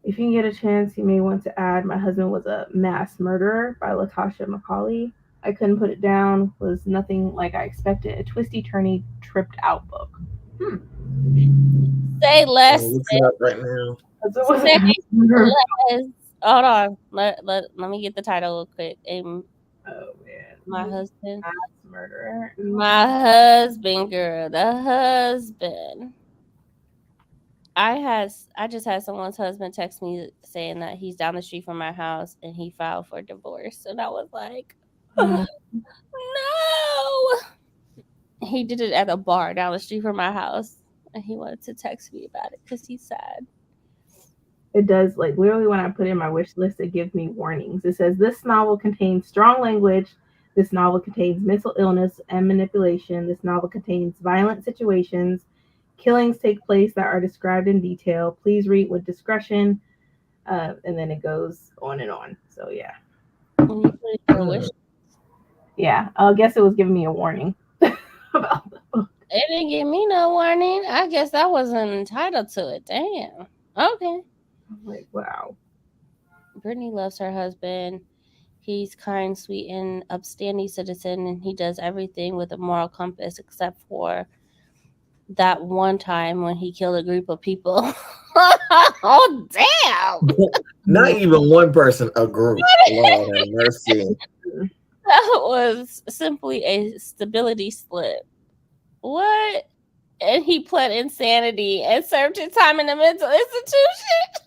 If you can get a chance, you may want to add My Husband Was a Mass Murderer by Latasha Macaulay. I couldn't put it down. Was nothing like I expected. A twisty, turny, tripped out book. Say less. Look it up right now. Hold on. Let me get the title real quick. Oh man. My Husband. Mass Murderer. My husband, girl. The husband. I just had someone's husband text me saying that he's down the street from my house and he filed for divorce. And I was like, no. He did it at a bar down the street from my house. And he wanted to text me about it because he's sad. It does, like, literally when I put in my wish list, it gives me warnings. It says, this novel contains strong language. This novel contains mental illness and manipulation. This novel contains violent situations. Killings take place that are described in detail. Please read with discretion. And then it goes on and on. So, yeah. Wish. Yeah, I guess it was giving me a warning about the book. it didn't give me no warning. I guess I wasn't entitled to it. Damn. Okay. I'm like, wow. Brittany loves her husband. He's kind, sweet, and upstanding citizen, and he does everything with a moral compass except for that one time when he killed a group of people. Oh, damn. Not even one person, a group. Lord have mercy. That was simply a stability slip. What? And he pled insanity and served his time in a mental institution.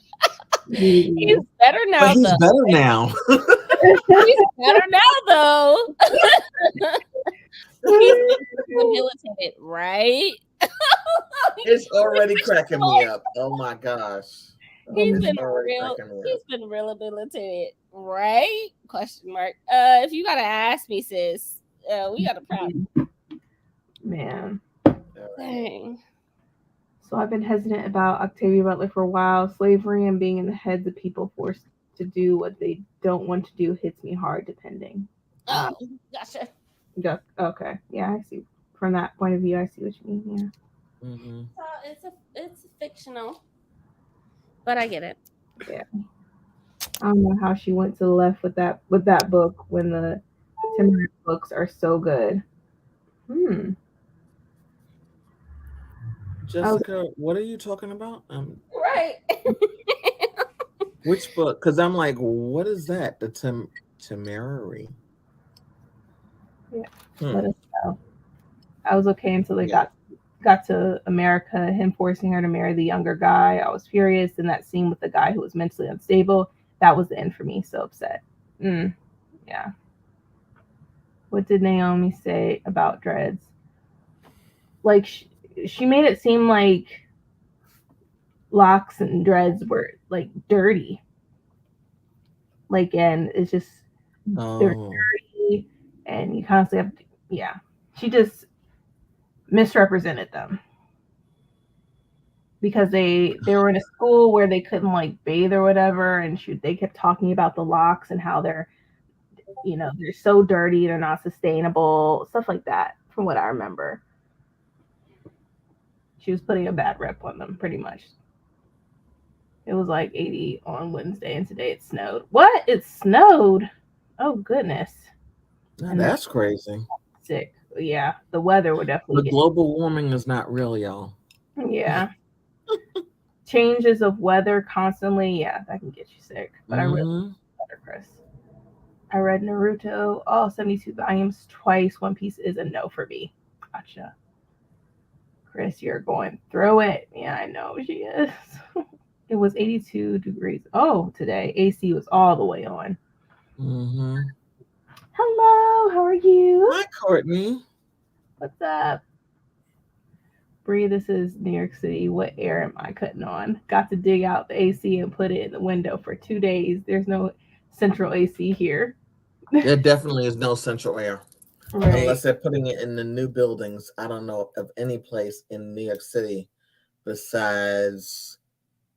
He's better now, But he's though. better now. He's better now, though. He's rehabilitated, right? It's already cracking me up. Oh my gosh. He's It's been already cracking me up. rehabilitated, right? Question mark. If you gotta ask me, sis, we got a problem. Man. Dang. So I've been hesitant about Octavia Butler for a while. Slavery and being in the heads of people forced to do what they don't want to do hits me hard, depending. Oh, gotcha. Okay. Yeah, I see. From that point of view, I see what you mean. Yeah. Mm-hmm. So it's fictional, but I get it. Yeah. I don't know how she went to the left with that book when the Timber books are so good. Jessica, what are you talking about? Right. Which book? Because I'm like, what is that? The Temerary. Yeah. Let us know. I was okay until they got to America, him forcing her to marry the younger guy. I was furious. And that scene with the guy who was mentally unstable, that was the end for me. So upset. Yeah. What did Naomi say about dreads? Like, she made it seem like locks and dreads were like dirty. Like, and it's just they're dirty, and you constantly have to, yeah. She just misrepresented them because they were in a school where they couldn't like bathe or whatever, and they kept talking about the locks and how they're so dirty, they're not sustainable, stuff like that. From what I remember, she was putting a bad rep on them, pretty much. It was like 80 on Wednesday, and today it snowed. What? It snowed? Oh goodness! And that's crazy. Sick. Yeah, the weather would definitely. The global warming is not real, y'all. Yeah. Changes of weather constantly. Yeah, that can get you sick. But I really better, Chris. I read Naruto, all 72 volumes twice. One Piece is a no for me. Gotcha. Chris, you're going through it. Yeah, I know she is. It was 82 degrees. Oh, today. AC was all the way on. Mm-hmm. Hello, how are you? Hi, Courtney. What's up? Bree, this is New York City. What air am I cutting on? Got to dig out the AC and put it in the window for 2 days. There's no central AC here. There definitely is no central air. Right. Unless they're putting it in the new buildings. I don't know of any place in New York City besides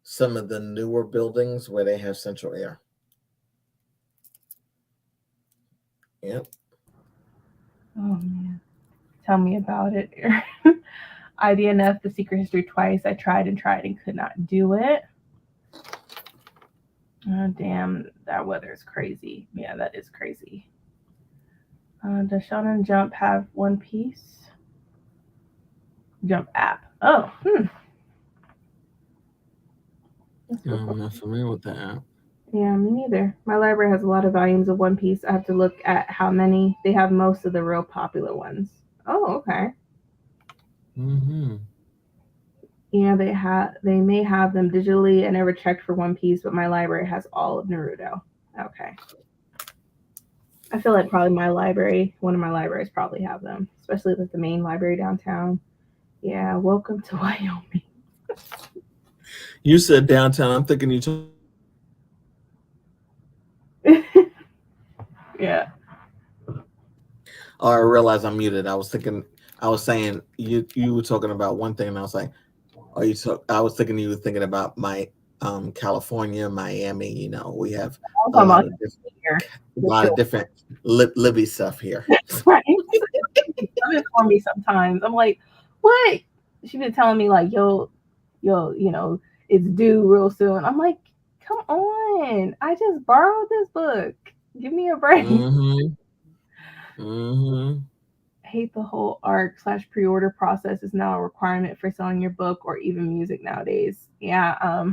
some of the newer buildings where they have central air. Yep. Oh, man. Tell me about it. IDNF, The Secret History twice. I tried and could not do it. Oh, damn. That weather is crazy. Yeah, that is crazy. Does Shonen Jump have One Piece? Jump app. Oh, I'm not familiar with that app. Yeah, me neither. My library has a lot of volumes of One Piece. I have to look at how many. They have most of the real popular ones. Oh, okay. Mm-hmm. Yeah, they may have them digitally. I never checked for One Piece, but my library has all of Naruto. Okay. I feel like probably one of my libraries probably have them, especially with the main library downtown. Yeah, welcome to Wyoming. You said downtown. I'm thinking you. Yeah. Oh, I realized I'm muted. I was saying you were talking about one thing, and I was like, I was thinking you were thinking about my California, Miami. We have a lot of different Libby stuff here. Right. Come in for me sometimes. I'm like, what? She been telling me like, yo, you know, it's due real soon. I'm like, come on. I just borrowed this book. Give me a break. Hate the whole ARC/pre-order process is now a requirement for selling your book or even music nowadays. Yeah.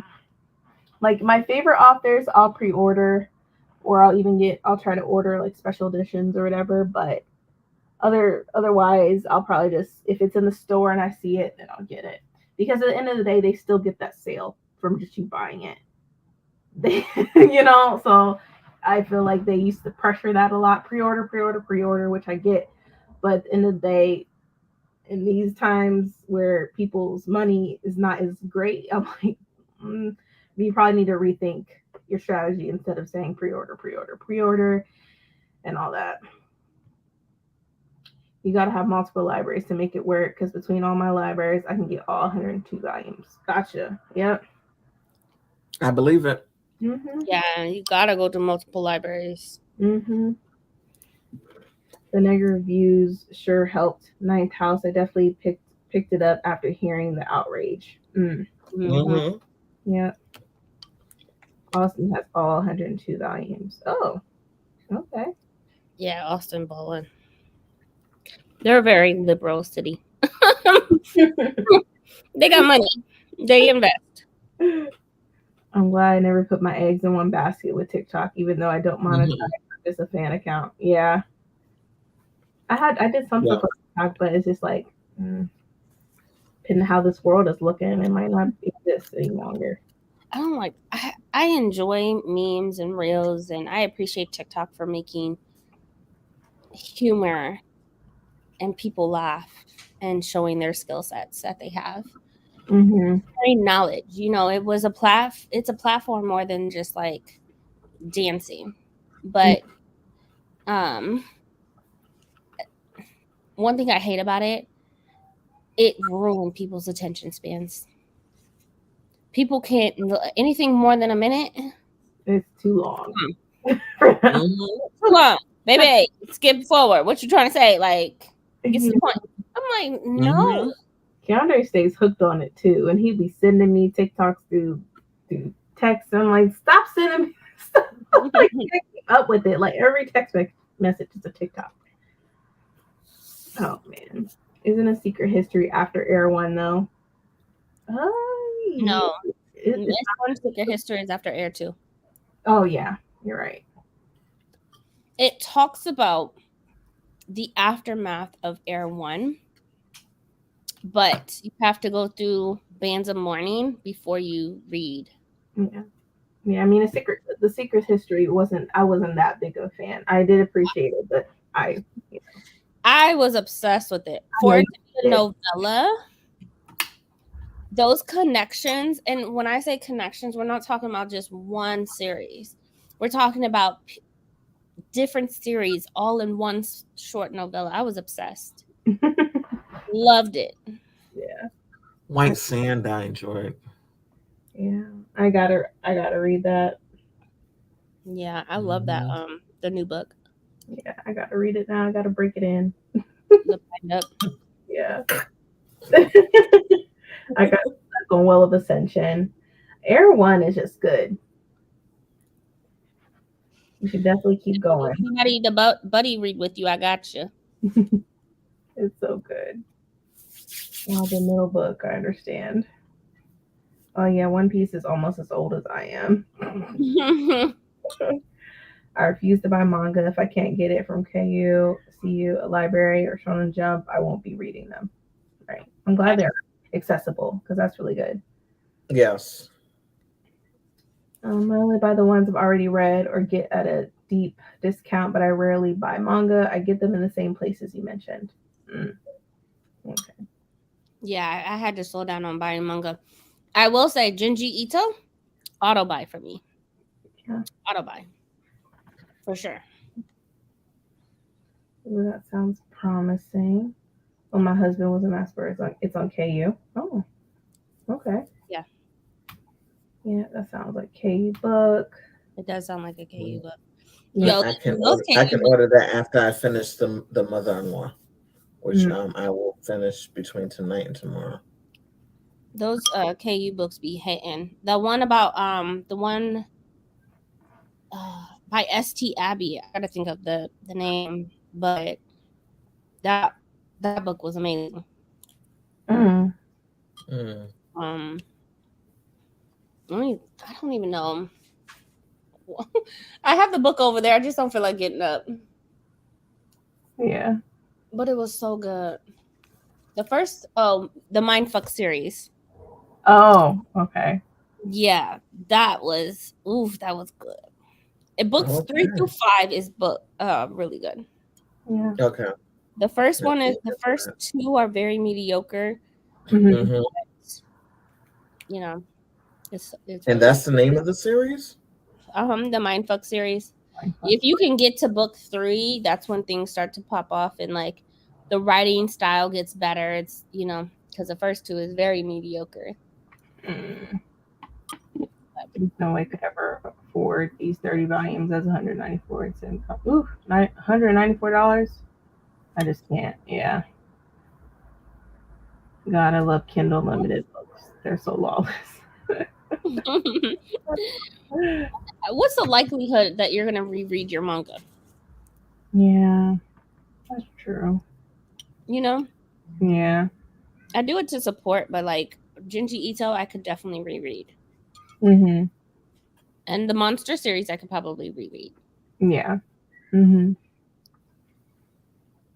Like my favorite authors, I'll pre-order, or I'll try to order like special editions or whatever. But otherwise, I'll probably just, if it's in the store and I see it, then I'll get it. Because at the end of the day, they still get that sale from just you buying it. You know, so I feel like they used to pressure that a lot. Pre-order, which I get. But at the end of the day, in these times where people's money is not as great, I'm like, you probably need to rethink your strategy instead of saying pre-order, and all that. You got to have multiple libraries to make it work, because between all my libraries, I can get all 102 volumes. Gotcha. Yep. I believe it. Mm-hmm. Yeah, you gotta go to multiple libraries. Mm-hmm. The negative reviews sure helped Ninth House. I definitely picked it up after hearing the outrage. Yeah. Austin has all 102 volumes. Oh, okay. Yeah, Austin ballin'. They're a very liberal city. They got money. They invest. I'm glad I never put my eggs in one basket with TikTok, even though I don't monetize. Just a fan account. Yeah. I did some stuff on TikTok, but it's just like, depending how this world is looking, it might not exist any longer. I don't like. I enjoy memes and reels, and I appreciate TikTok for making humor and people laugh and showing their skill sets that they have. Sharing knowledge, you know, it's a platform more than just like dancing. But one thing I hate about it ruined people's attention spans. People can't anything more than a minute. It's too long. Too long, baby. Skip forward. What you trying to say? Like, get to the point. I'm like, no. Keandre stays hooked on it too, and he'd be sending me TikToks through text. I'm like, stop sending me stuff. Like, keep up with it. Like every text message is a TikTok. Oh man, isn't a Secret History after Air One though? No, this one Secret History is after Air 2. Oh yeah, you're right. It talks about the aftermath of Air 1, but you have to go through Bands of Mourning before you read. Yeah. I mean, the Secret History I wasn't that big of a fan. I did appreciate it, but I was obsessed with it. For the novella, those connections, and when I say connections, we're not talking about just one series. We're talking about different series all in one short novella. I was obsessed. Loved it. Yeah. White Sand, I enjoyed. Yeah, I gotta read that. Yeah, I love that. The new book. Yeah, I gotta read it now. I gotta break it in. Yeah. I got stuck on Well of Ascension. Air 1 is just good. You should definitely keep going. Somebody to buddy read with you. I got you. It's so good. Oh, the middle book, I understand. Oh yeah, One Piece is almost as old as I am. I refuse to buy manga if I can't get it from KU, CU, a library, or Shonen Jump. I won't be reading them. Right. I'm glad they're accessible because that's really good. Yes. I only buy the ones I've already read or get at a deep discount, but I rarely buy manga. I get them in the same places you mentioned. Okay. Yeah, I had to slow down on buying manga. I will say Junji Ito, auto buy for me. Yeah. Auto buy. For sure. Ooh, that sounds promising. Well, my husband was a master. It's on KU. Oh, okay. Yeah. Yeah, that sounds like KU book. It does sound like a KU book. Yeah, I can order that after I finish the mother-in-law. which I will finish between tonight and tomorrow. Those KU books be hitting. The one about the one by St. Abbey. I gotta think of the name, but that book was amazing. Mm. I don't even know. I have the book over there. I just don't feel like getting up. Yeah. But it was so good. The first, the Mindfuck series. Oh, okay. Yeah, that was good. Books 3 through 5 is really good. Yeah. Okay. The first one is the first 2 are very mediocre. Mm-hmm. You know, it's and that's the name of the series. The Mindfuck series. If you can get to book 3, that's when things start to pop off and like the writing style gets better. It's because the first 2 is very mediocre. No way could ever afford these 30 volumes as $194. Ooh, $194. I just can't. Yeah. God, I love Kindle Limited books. They're so lawless. What's the likelihood that you're gonna reread your manga? Yeah, that's true. Yeah. I do it to support, but like Junji Ito, I could definitely reread. Mm-hmm. And the Monster series, I could probably reread. Yeah. Mm-hmm.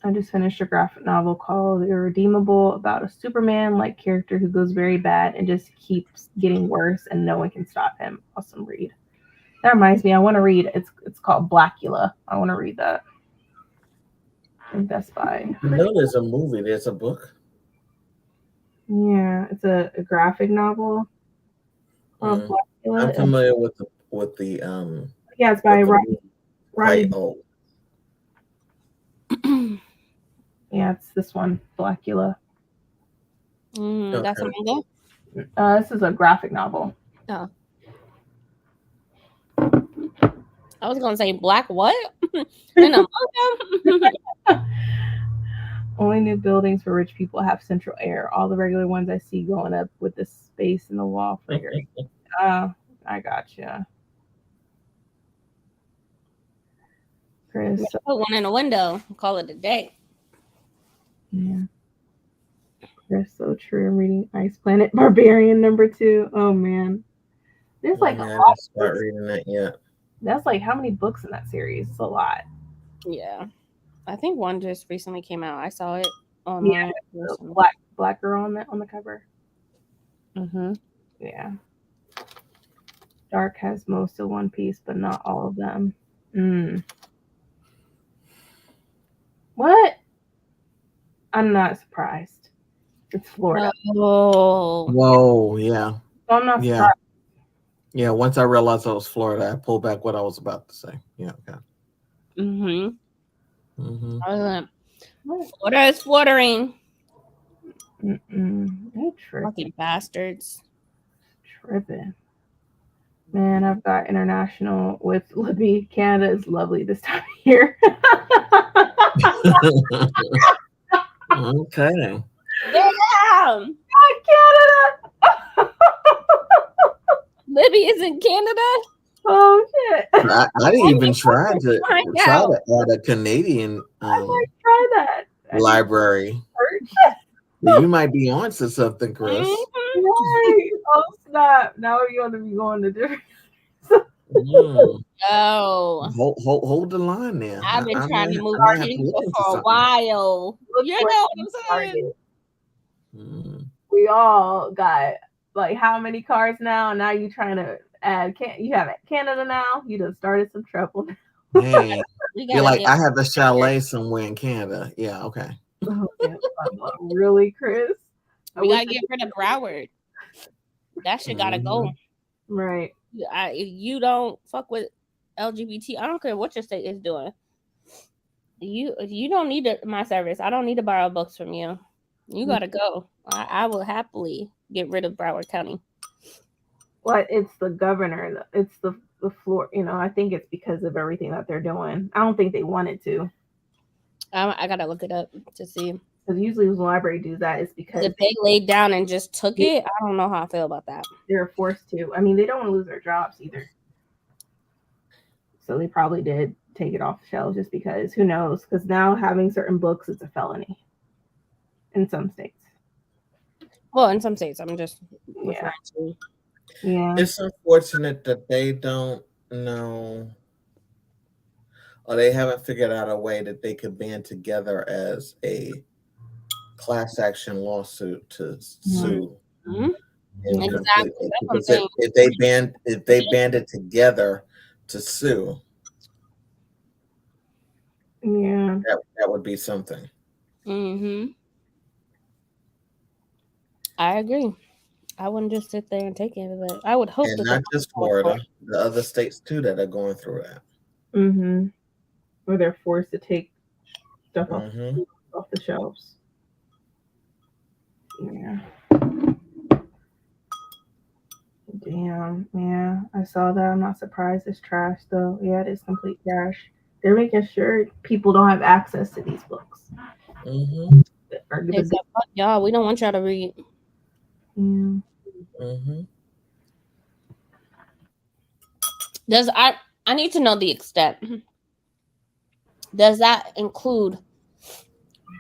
I just finished a graphic novel called Irredeemable about a Superman-like character who goes very bad and just keeps getting worse and no one can stop him. Awesome read. That reminds me, I want to read, it's called Blackula. I want to read that. In Best Buy. I know there's a movie, there's a book. Yeah, it's a graphic novel. I'm familiar with the yeah, it's by Ronnie. Oh. Yeah, it's this one, Blackula. Okay. That's a manga? This is a graphic novel. Oh. I was gonna say black what? In a manga? Only new buildings for rich people have central air. All the regular ones I see going up with the space in the wall. I gotcha. Chris. Put one in a window. Call it a day. Yeah. Chris, so true. I'm reading Ice Planet Barbarian #2. Oh man. There's like I haven't started reading that yet. That's like how many books in that series? It's a lot. Yeah. I think one just recently came out. I saw it online. Yeah, black girl on the cover. Mm-hmm. Yeah. Dark has most of One Piece, but not all of them. What? I'm not surprised. It's Florida. Whoa, yeah. So I'm not surprised. Yeah, once I realized it was Florida, I pulled back what I was about to say. Yeah, okay. Florida is watering. They fucking bastards. Tripping. Man, I've got international with Libby. Canada is lovely this time of year. Okay. Damn! Canada! Libby is in Canada? Oh shit! I didn't even try to add a Canadian I might try that library. You might be on to something, Chris. Right. Oh snap! Now we're going to be going to different. No. Hold the line there. I've been trying to move for a while. You know what I'm saying? We all got like how many cars now? Now you trying to add? You have Canada now. You just started some trouble. Hey, you're like I have a chalet somewhere in Canada. Yeah, okay. Really, Chris? We gotta get rid of Broward. That shit gotta go. Right. If you don't fuck with LGBT, I don't care what your state is doing. You don't need my service. I don't need to borrow books from you. You gotta go. I will happily get rid of Broward County. Well, it's the governor. It's the floor. I think it's because of everything that they're doing. I don't think they wanted to. I gotta look it up to see. Because usually when the library do that, it's because If they laid down and just took it, I don't know how I feel about that. they're forced to. I mean, they don't want to lose their jobs either. So they probably did take it off the shelves just because, who knows? Because now having certain books, it's a felony in some states. Well, in some states, I'm just Yeah. referring to. Yeah. It's unfortunate that they don't know, or they haven't figured out a way that they could band together as a class action lawsuit to sue. Mhm. And Exactly. complete- That's what I'm because saying. if they banded together to sue, Yeah. that would be something. I agree. I wouldn't just sit there and take it, but I would hope And that not just Florida, the other states too that are going through that. Mm-hmm. Where they're forced to take stuff Mhm. off the shelves. Yeah. Damn. Yeah. I saw that. I'm not surprised. It's trash though. Yeah, it is complete trash. They're making sure people don't have access to these books. Mhm. They said, "Fuck y'all, we don't want y'all to read." Yeah. Mhm. I need to know the extent. Does that include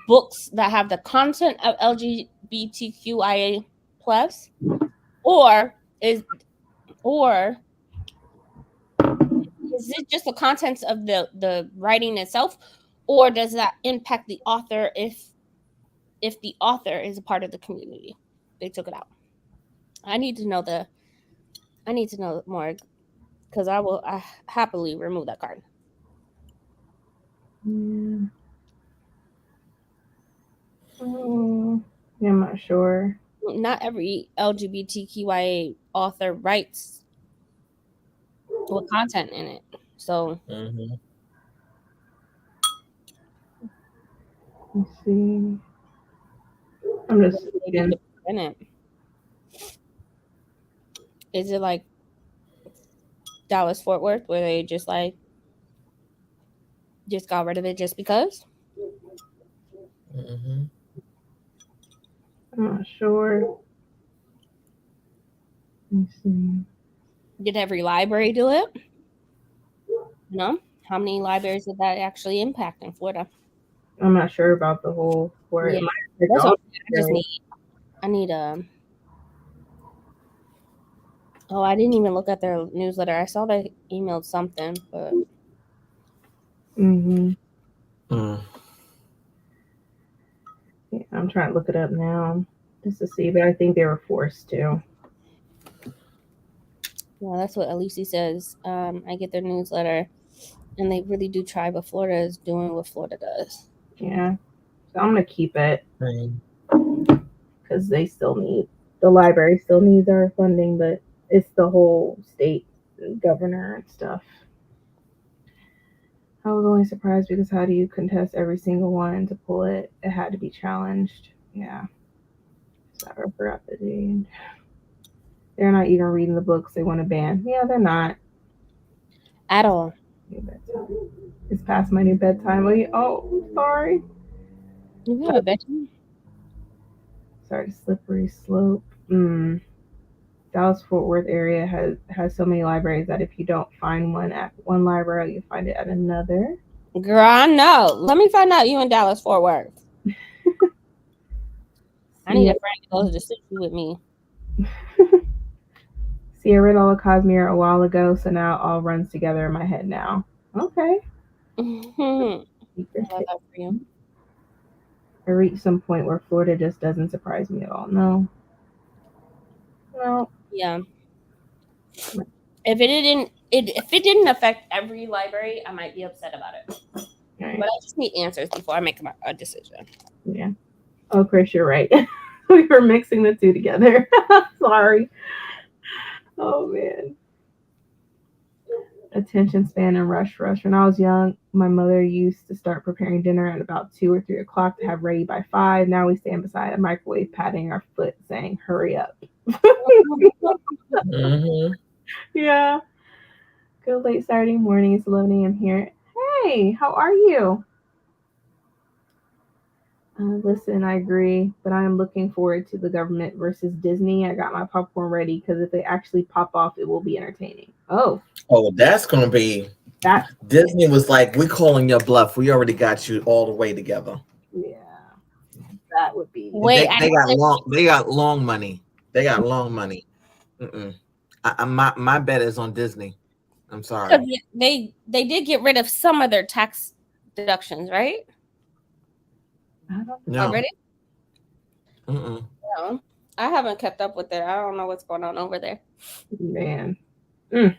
books that have the content of LGBTQIA plus, or is it just the contents of the writing itself, or does that impact the author if the author is a part of the community? They took it out. I need to know more, because I happily remove that card. Yeah. Yeah, I'm not sure. Not every LGBTQIA author writes with content in it. So Mhm. Let's see. I'm just looking. in it. Is it like Dallas Fort Worth where they just got rid of it just because? Mhm. I'm not sure. Let's see. Did every library do it? No. How many libraries did that actually impact in Florida? I'm not sure about the whole Florida. Yeah. That's all. I need a. Oh, I didn't even look at their newsletter. I saw they emailed something, but Mm-hmm. Mm. Yeah, I'm trying to look it up now just to see, but I think they were forced to. yeah, that's what Alicia says. I get their newsletter, and they really do try, but Florida is doing what Florida does. Yeah. So I'm gonna keep it Right. because the library still needs our funding, but it's the whole state governor and stuff. I was only surprised because how do you contest every single one to pull it? It had to be challenged. Yeah. Sorry, I forgot the date. They're not even reading the books they want to ban. Yeah, they're not. At all. It's past my new bedtime. Oh, sorry. You have a bedtime? Sorry, slippery slope. Dallas Fort Worth area has so many libraries that if you don't find one at one library, you find it at another. Girl, I know. Let me find out you in Dallas Fort Worth. I need a friend that goes to sit with me. See, I read all of Cosmere a while ago, so now it all runs together in my head now. Okay. I love that for you. I reached some point where Florida just doesn't surprise me at all. No. Yeah. If it didn't affect every library, I might be upset about it. Right. But I just need answers before I make a decision. Yeah. Oh, Chris, you're right. We were mixing the two together. Sorry. Oh man. Attention span and rush. When I was young, my mother used to start preparing dinner at about 2 or 3 o'clock to have ready by 5. Now we stand beside a microwave, patting our foot, saying, "Hurry up." Mhm. Yeah. Good late Saturday morning. It's 11 a.m. here. Hey, how are you? Listen, I agree, but I am looking forward to the government versus Disney. I got my popcorn ready because if they actually pop off, it will be entertaining. Oh, Oh, that's gonna be. that Disney was like, "We calling your bluff. We already got you all the way together." yeah, that would be. Wait, They got long. They got long money. They got long money. Mm-mm. My bet is on Disney. I'm sorry. because they did get rid of some of their tax deductions, right? I don't No. Already? Mm-mm. No. I haven't kept up with it. I don't know what's going on over there. man. I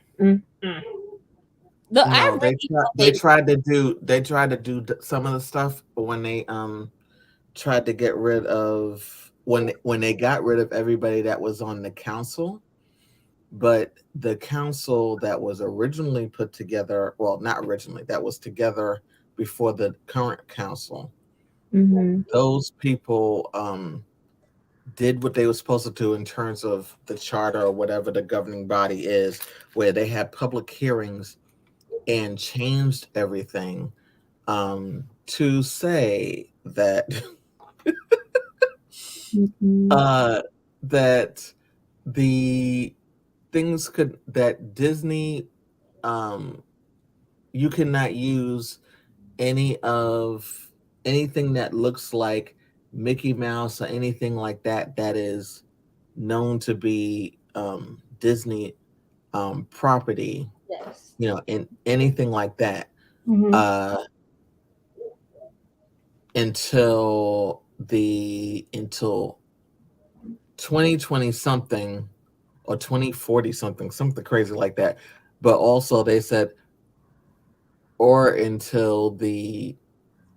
No, really they tried to do some of the stuff when they tried to get rid of when they got rid of everybody that was on the council, but the council that was originally put together, well, not originally, that was together before the current council, those people did what they were supposed to do in terms of the charter or whatever the governing body is, where they had public hearings and changed everything to say that that the things that Disney you cannot use anything that looks like Mickey Mouse or anything like that that is known to be Disney property, yes. and anything like that until 2020 something or 2040 something crazy like that. But also they said, or until the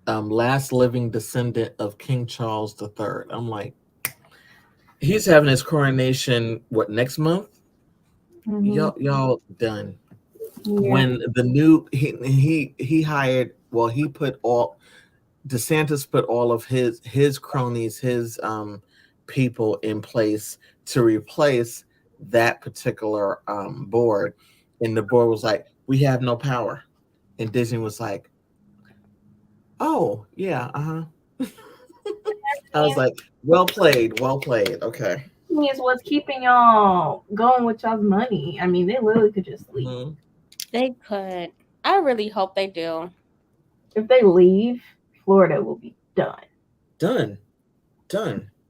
last living descendant of King Charles III. I'm like, he's having his coronation next month? Y'all done. When the new he hired, well, DeSantis put all of his cronies, his people in place to replace that particular board, and the board was like, "We have no power," and Disney was like, "Oh yeah, I was like, "Well played, well played." Okay. Is what's keeping y'all going with y'all's money. I mean, they literally could just leave. Mm-hmm. They could. I really hope they do. If they leave, Florida will be done. Done.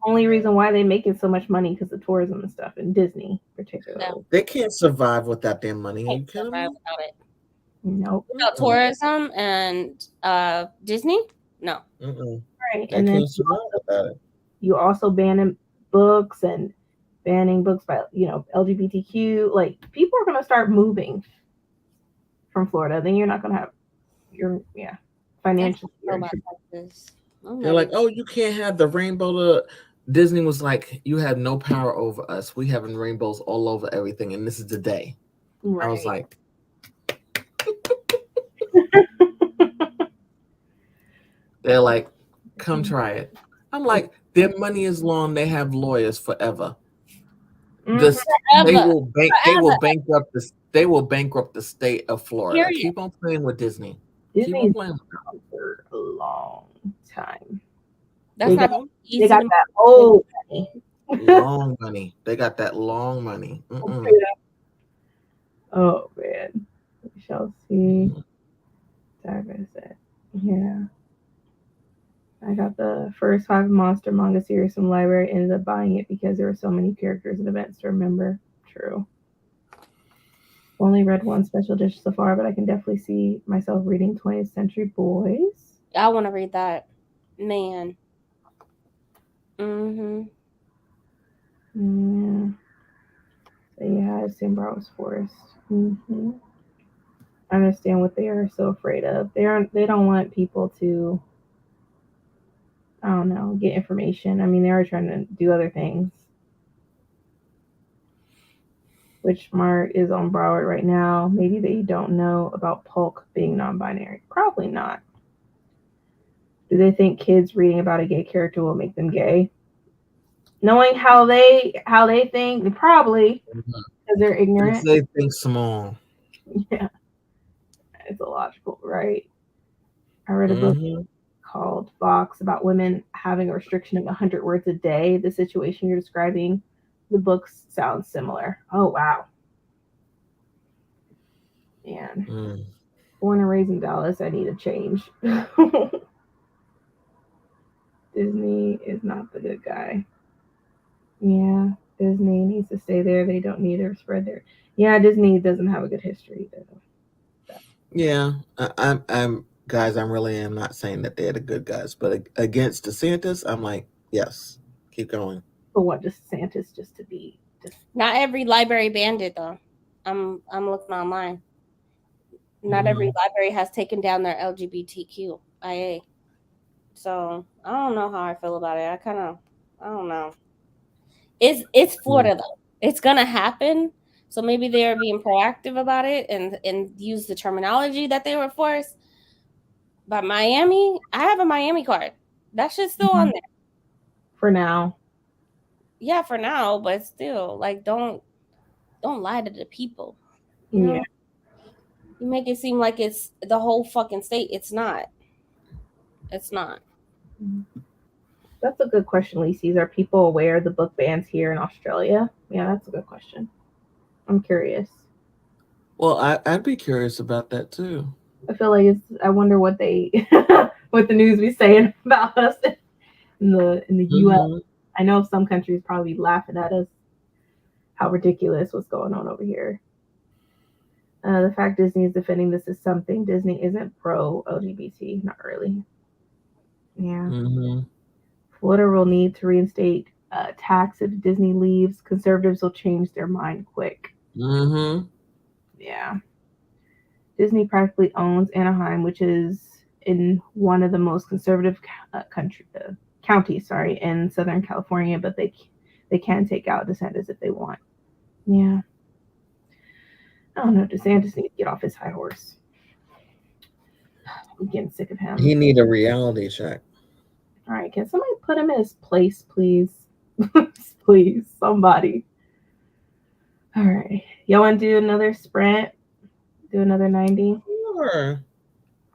Only reason why they making so much money because of tourism and stuff, and Disney particularly. No. They can't survive without their money. Are you Can't kidding survive me? without it. Nope. Without tourism and Disney? No. Mm-mm. Right. They And then can't survive without it. you also banning books and banning books by LGBTQ. Like, people are gonna start moving from Florida. Then you're not gonna have your financial security. They're like, "Oh, you can't have the rainbow." Disney was like, "You have no power over us. We having rainbows all over everything, and this is the day." Right. I was like, they're like, "Come try it." I'm like, their money is long. They have lawyers forever. They will bankrupt the state of Florida. Period. Keep on playing with Disney. Disney's been for a long time. That's they not got, easy. They got that old money. Long money. They got that long money. Oh man, we shall see. Yeah, I got the first 5 monster manga series from the library. Ended up buying it because there were so many characters and events to remember. True. Only read one special edition so far, but I can definitely see myself reading 20th Century Boys. I want to read that. Man. Yeah. So yeah, I've seen Browse Forest. I understand what they are so afraid of. They don't want people to, I don't know, get information. I mean, they are trying to do other things. Which Mark is on Broward right now. Maybe they don't know about Polk being non-binary. Probably not. Do they think kids reading about a gay character will make them gay? Knowing how they think, probably, because they're ignorant. They think small. Yeah, it's illogical, right? I read a book called Vox about women having a restriction of 100 words a day. The situation you're describing, the books sound similar. Oh, wow. Man, born and raised in Dallas, I need a change. Disney is not the good guy. Yeah, Disney needs to stay there. They don't need to spread their. Yeah, Disney doesn't have a good history. Yeah, I'm guys. I really am not saying that they're the good guys, but against DeSantis, I'm like, yes, keep going. But what, just DeSantis just to be? Not every library banned it though. I'm looking online. Not every library has taken down their LGBTQIA. So I don't know how I feel about it. I don't know. It's Florida though. It's gonna happen. So maybe they are being proactive about it and use the terminology that they were forced. But Miami, I have a Miami card. That shit's still on there. For now. Yeah, for now, but still, like, don't lie to the people. You know? You make it seem like it's the whole fucking state. It's not. It's not. That's a good question, Lacey. Are people aware of the book bans here in Australia? Yeah, that's a good question. I'm curious. Well, I'd be curious about that too. I feel like I wonder what they what the news be saying about us in the US. I know some countries probably laughing at us. How ridiculous what's going on over here. The fact Disney is defending this is something. Disney isn't pro LGBT, not really. Yeah. Florida will need to reinstate tax if Disney leaves. Conservatives will change their mind quick. Yeah. Disney practically owns Anaheim, which is in one of the most conservative counties, in Southern California, but they can take out DeSantis if they want. Yeah. I don't know. DeSantis needs to get off his high horse. I'm getting sick of him. He need a reality check. All right, can somebody put him in his place, please? Please, somebody. All right. Y'all want to do another sprint? Do another 90? Sure.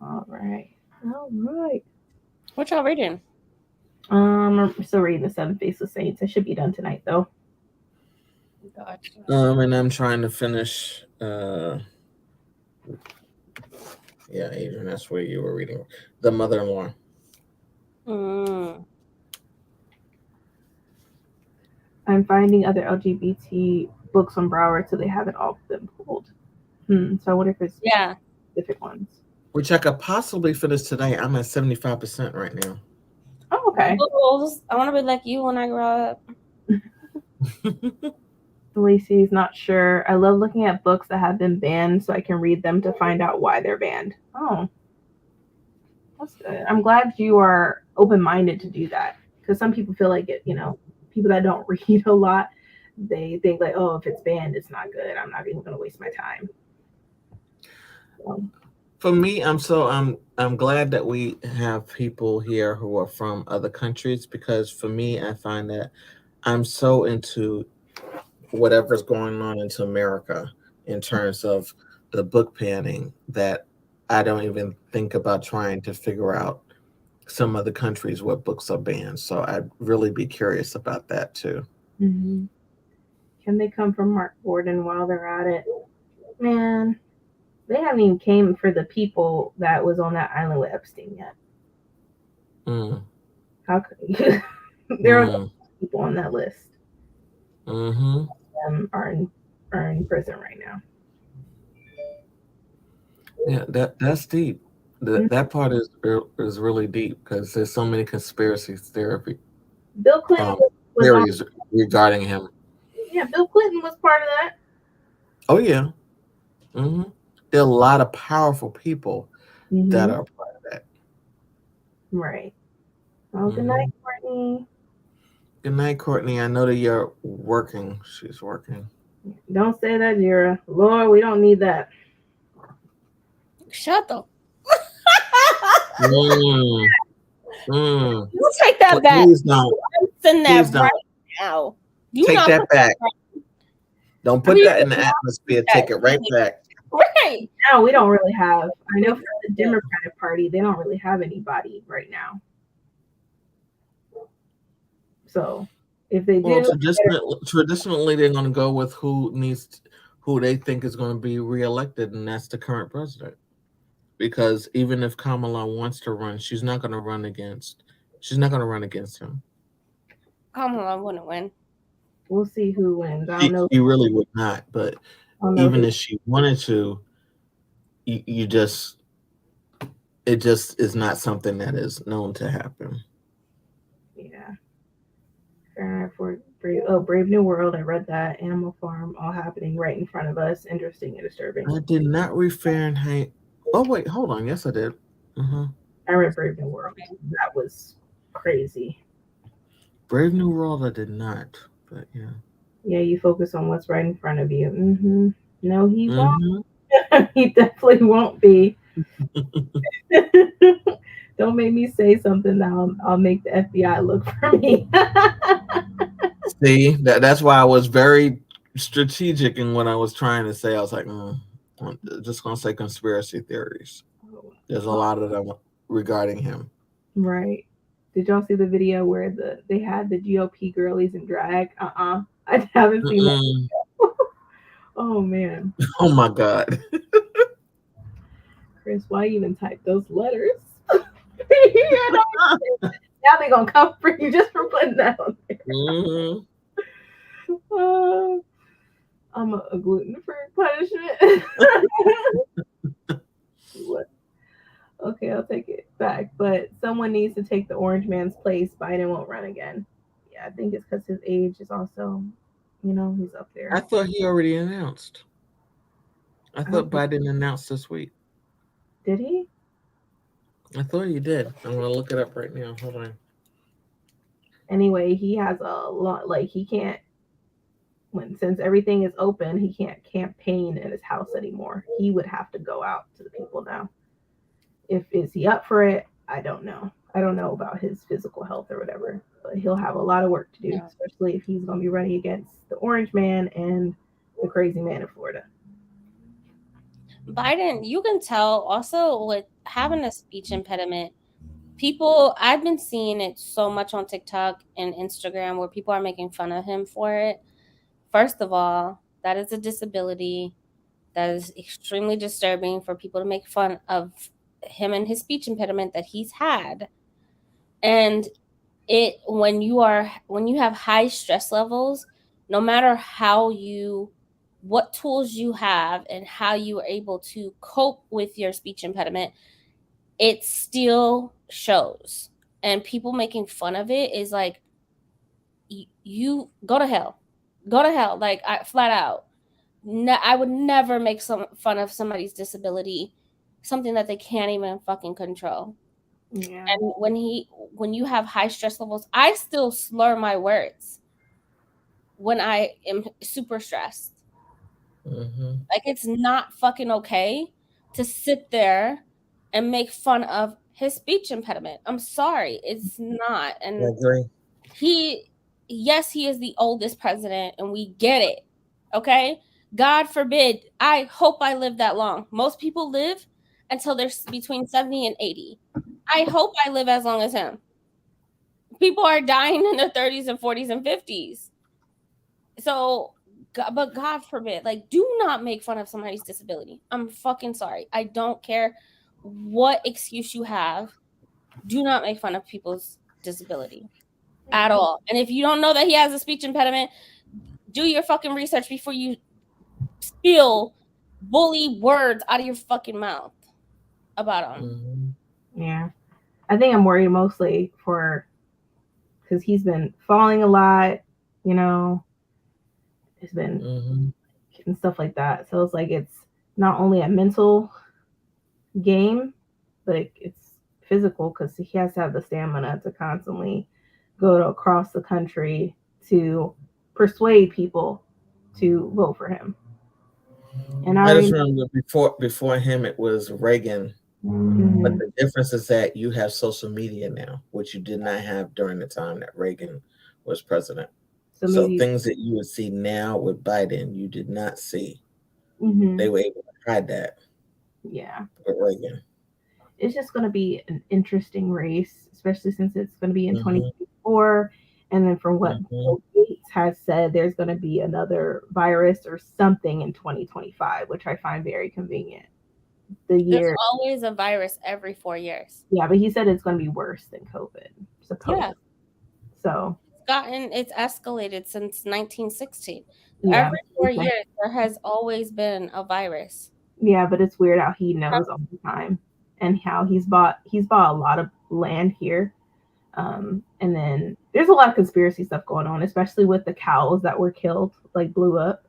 All right. What y'all reading? I'm still reading The Seven Faceless Saints. I should be done tonight, though. Gotcha. And I'm trying to finish. Yeah, Adrian, that's where you were reading. The Mother-in-Law. I'm finding other LGBT books on Broward, so they haven't all been pulled. So I wonder if it's specific ones. Which I could possibly finish today. I'm at 75% right now. Oh, okay. I want to be like you when I grow up. Lacey's not sure. I love looking at books that have been banned so I can read them to find out why they're banned. Oh, that's good. I'm glad you are open-minded to do that, because some people feel like it, people that don't read a lot, they think like, oh, if it's banned, it's not good. I'm not even going to waste my time. So. For me, I'm glad that we have people here who are from other countries, because for me, I find that I'm so into whatever's going on into America in terms of the book banning that I don't even think about trying to figure out some other countries where books are banned. So I'd really be curious about that too. Mm-hmm. Can they come from Mark Gordon while they're at it? Man, they haven't even came for the people that was on that island with Epstein yet. How could you? There are people on that list. Are in prison right now. Yeah, that's deep. That part is really deep, because there's so many conspiracy theories. Bill Clinton theories regarding him. Yeah, Bill Clinton was part of that. Oh yeah. There are a lot of powerful people that are part of that. Right. Oh, good night, Courtney. Good night, Courtney. I know that you're working. She's working. Don't say that, Jira. Lord, we don't need that. Shut up. You take that back. Please don't. Send that right now. Take that back. Don't put that in the atmosphere. Take it right back. Right. Now we don't really have. I know for the Democratic Party, they don't really have anybody right now. So if they Well, do, traditionally they're going to go with who they think is going to be reelected, and that's the current president. Because even if Kamala wants to run, she's not going to run against him. Kamala wouldn't win. we'll see who wins. I don't know. She really would not, but I don't know even who- if she wanted to, it just is not something that is known to happen. Yeah. For Brave New World. I read that. Animal Farm, all happening right in front of us. Interesting and disturbing. I did not read Fahrenheit. Oh wait, hold on. Yes, I did. I read Brave New World. That was crazy. Brave New World, I did not. But yeah. Yeah, you focus on what's right in front of you. No, he won't. He definitely won't be. Don't make me say something that I'll make the FBI look for me. See, that's why I was very strategic in what I was trying to say. I was like, I'm just gonna say conspiracy theories. There's a lot of them regarding him. Right. Did y'all see the video where they had the GOP girlies in drag? I haven't seen that. Oh man. Oh my God. Chris, why even type those letters? Now they're gonna come for you just for putting that on there. I'm a gluten-free punishment. What? Okay, I'll take it back. But someone needs to take the orange man's place. Biden won't run again. Yeah, I think it's because his age is also, he's up there. I thought he already announced. I thought Biden announced this week. Did he? I thought he did. I'm gonna look it up right now. Hold on. Anyway, he has a lot. Like he can't. Since everything is open, he can't campaign in his house anymore. He would have to go out to the people now. Is he up for it? I don't know. I don't know about his physical health or whatever, but he'll have a lot of work to do, especially if he's going to be running against the orange man and the crazy man in Florida. Biden, you can tell also with having a speech impediment, I've been seeing it so much on TikTok and Instagram where people are making fun of him for it. First of all, that is a disability. That is extremely disturbing for people to make fun of him and his speech impediment that he's had. And when you have high stress levels, no matter what tools you have and how you are able to cope with your speech impediment, it still shows. And people making fun of it is like, you go to hell. Like, flat out. I would never make fun of somebody's disability, something that they can't even fucking control. Yeah. And when you have high stress levels, I still slur my words when I am super stressed. Like, it's not fucking okay to sit there and make fun of his speech impediment. I'm sorry, it's not. And I agree. he is the oldest president, and we get it. Okay, God forbid. I hope I live that long. Most people live until they're between 70 and 80. I hope I live as long as him. People are dying in their 30s and 40s and 50s. So, but God forbid, like, do not make fun of somebody's disability. I'm fucking sorry. I don't care what excuse you have. Do not make fun of people's disability at all. And if you don't know that he has a speech impediment, do your fucking research before you spill bully words out of your fucking mouth about him. Yeah. I think I'm worried mostly because he's been falling a lot, It's been and stuff like that. So it's like it's not only a mental game, but it's physical because he has to have the stamina to constantly go across the country to persuade people to vote for him. And I just remember before him it was Reagan. But the difference is that you have social media now, which you did not have during the time that Reagan was president. So things that you would see now with Biden, you did not see. They were able to tried that Yeah. with Reagan. It's just going to be an interesting race, especially since it's going to be in Mhm. 2024. And then from what Mhm. Bill Gates has said, there's going to be another virus or something in 2025, which I find very convenient. The There's year, always a virus every 4 years. yeah, but he said it's going to be worse than COVID, supposedly. Yeah. So, It's escalated since 1916. yeah. Every 4 years, there has always been a virus. Yeah, but it's weird how he knows all the time and how he's bought a lot of land here. And then there's a lot of conspiracy stuff going on, especially with the cows that were killed, like blew up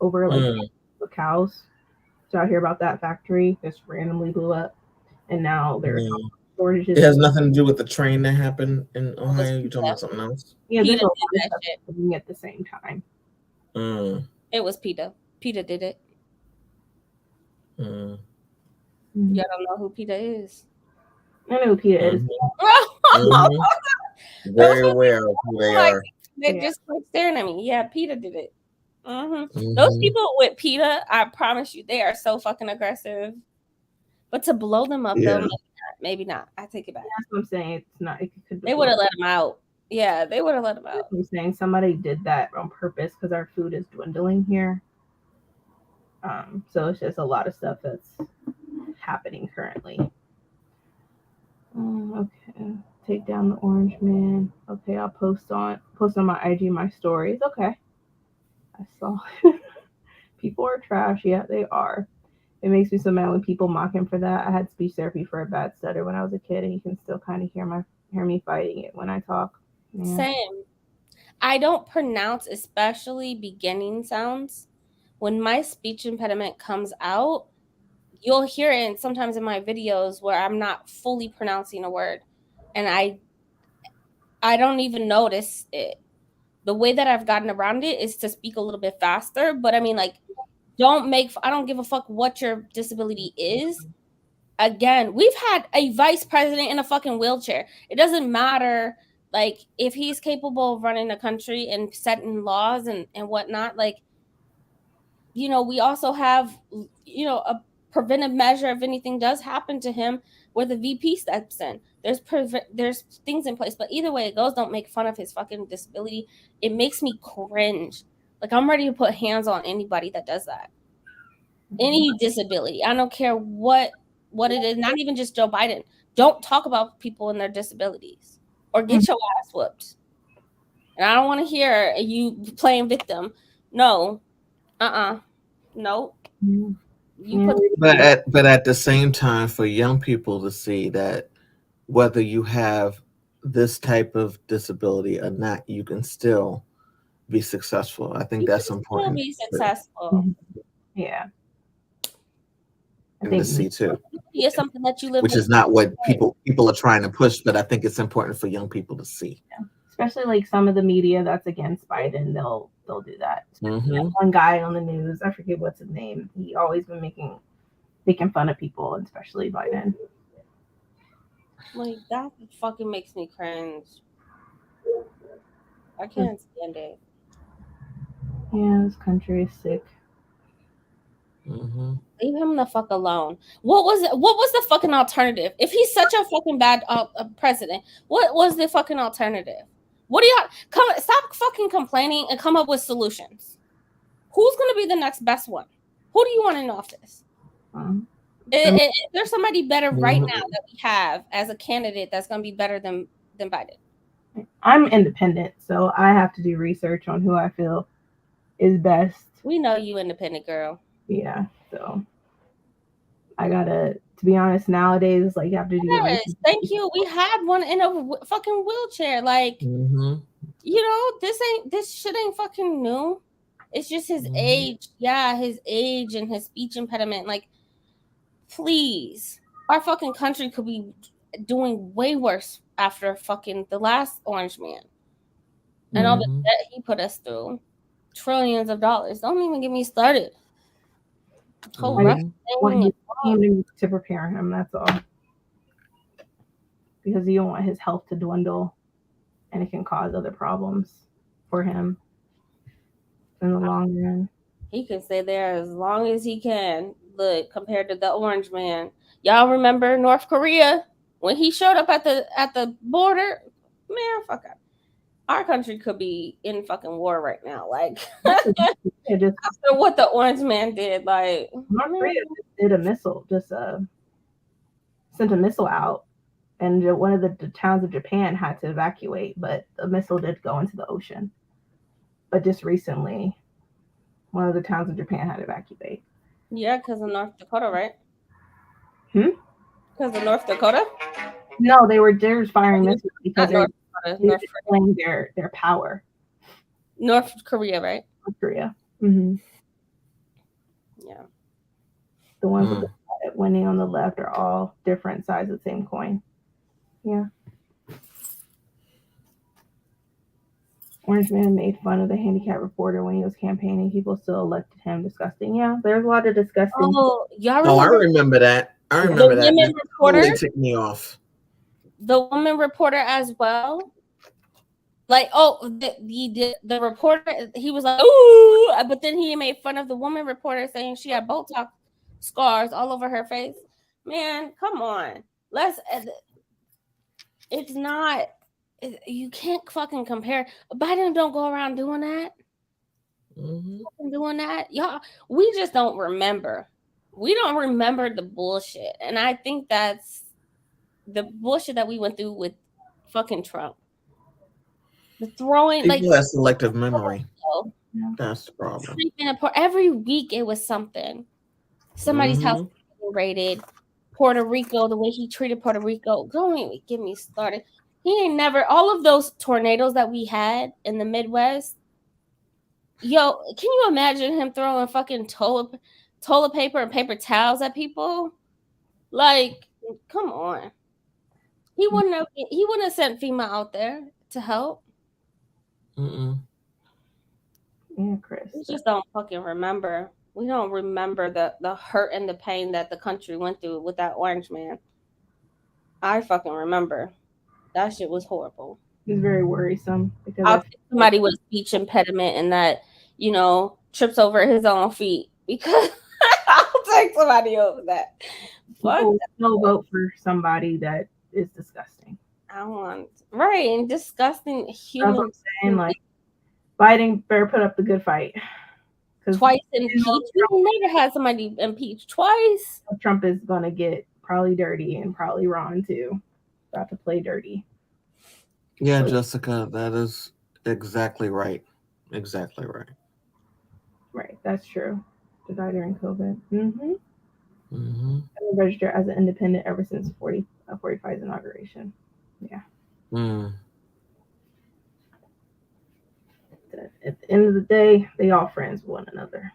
over like the cows. Did y'all hear about that factory? Just randomly blew up, and now there's shortages. It has nothing to do with the train that happened in Ohio. You're talking about something else? Yeah, there's PETA a lot did of that stuff shit. happening at the same time. It was PETA. PETA did it. Mm. Y'all don't know who PETA is. I know who PETA is. Very aware of who they are. They just like staring at me. Yeah, PETA did it. Those people with PETA, I promise you, they are so fucking aggressive. But to blow them up, though, maybe not. I take it back. That's what I'm saying. It's not. They would have let them out. Yeah, they would have let them out. I'm saying somebody did that on purpose because our food is dwindling here. So it's just a lot of stuff that's happening currently. Okay, take down the orange man. Okay, I'll post on my IG my stories. Okay, I saw people are trash. Yeah, they are. It makes me so mad when people mock him for that. I had speech therapy for a bad stutter when I was a kid, and you can still kind of hear me fighting it when I talk. Yeah. Same. I don't pronounce especially beginning sounds. When my speech impediment comes out, you'll hear it sometimes in my videos where I'm not fully pronouncing a word, and I don't even notice it. The way that I've gotten around it is to speak a little bit faster. But I mean, like, I don't give a fuck what your disability is. Again, we've had a vice president in a fucking wheelchair. It doesn't matter, like, if he's capable of running a country and setting laws and whatnot. Like, you know, we also have, you know, a preventive measure if anything does happen to him where the VP steps in. There's things in place, but either way it goes, don't make fun of his fucking disability. It makes me cringe. Like, I'm ready to put hands on anybody that does that. Any disability. I don't care what it is. Not even just Joe Biden. Don't talk about people and their disabilities or get your ass whooped. And I don't want to hear you playing victim. No. Nope. But at the same time, for young people to see that whether you have this type of disability or not, you can still be successful. I think that's important. Still be successful. Yeah. And to see too. It's something that you live which with. is not what people are trying to push, but I think it's important for young people to see. Yeah. Especially like some of the media that's against Biden, they'll do that. One guy on the news, I forget what's his name. He always been making fun of people, especially Biden. Like, that fucking makes me cringe. I can't stand it. Yeah, this country is sick. Leave him the fuck alone. What was the fucking alternative? If he's such a fucking bad president, what was the fucking alternative? What do y'all stop fucking complaining and come up with solutions? Who's gonna be the next best one? Who do you want in office? Is there somebody better right now that we have as a candidate that's gonna be better than Biden? I'm independent, so I have to do research on who I feel is best. We know you independent, girl. Yeah, so I gotta, to be honest, nowadays, like, you have to do. Yes, thank you. We had one in a fucking wheelchair. Like, you know, this shit ain't fucking new. It's just his age. Yeah, his age and his speech impediment. Like, please, our fucking country could be doing way worse after fucking the last orange man and all the debt he put us through. Trillions of dollars. Don't even get me started. I want him to prepare him, that's all. Because you don't want his health to dwindle and it can cause other problems for him in the long run. He can stay there as long as he can. look compared to the orange man. Y'all remember North Korea when he showed up at the border? Man, fuck up. Our country could be in fucking war right now. Like It just after what the orange man did, like North man, Korea just did a missile, sent a missile out, and one of the towns of Japan had to evacuate, but the missile did go into the ocean. But just recently, one of the towns of Japan had to evacuate. yeah, because of North Dakota, right? Hmm? Because of North Dakota? No, they were just firing missiles because Not they're North Dakota, destroying their power. North Korea, right? North Korea. Mm-hmm. Yeah. The ones with the winning on the left are all different sides of the same coin. Yeah. Orange Man made fun of the handicapped reporter when he was campaigning. People still elected him. Disgusting. Yeah, there's a lot of disgusting. Oh, y'all Oh, I remember remember that. I the remember that. women That reporter? totally ticked me off. The woman reporter as well. Like, oh, the reporter, he was like, ooh, but then he made fun of the woman reporter saying she had Botox scars all over her face. Man, come on. It's not, you can't fucking compare. Biden don't go around doing that. Doing that. Y'all, we just don't remember. We don't remember the bullshit. And I think that's the bullshit that we went through with fucking Trump. The throwing, People like have selective memory. That's the problem. Every week it was something. Somebody's house raided. Puerto Rico, the way he treated Puerto Rico. Don't even get me started. He ain't never, all of those tornadoes that we had in the Midwest. Yo, can you imagine him throwing fucking toilet paper and paper towels at people? Like, come on. He wouldn't have sent FEMA out there to help. Mm-mm. Yeah, Chris. We just don't fucking remember. We don't remember the hurt and the pain that the country went through with that orange man. I fucking remember. That shit was horrible. It's very worrisome because I'll take somebody with a speech impediment and that, trips over his own feet because I'll take somebody over that. people still vote for somebody that is disgusting. Right, and disgusting human. That's what I'm saying. Like, Biden better put up the good fight. Twice impeached. We never had somebody impeached twice. Trump is gonna get probably dirty, and probably Ron too. About to play dirty. Yeah, Jessica, that is exactly right. Exactly right. Right, that's true. To die during COVID. Mm-hmm. I've been registered as an independent ever since 45's inauguration. Yeah. At the end of the day, they all friends with one another.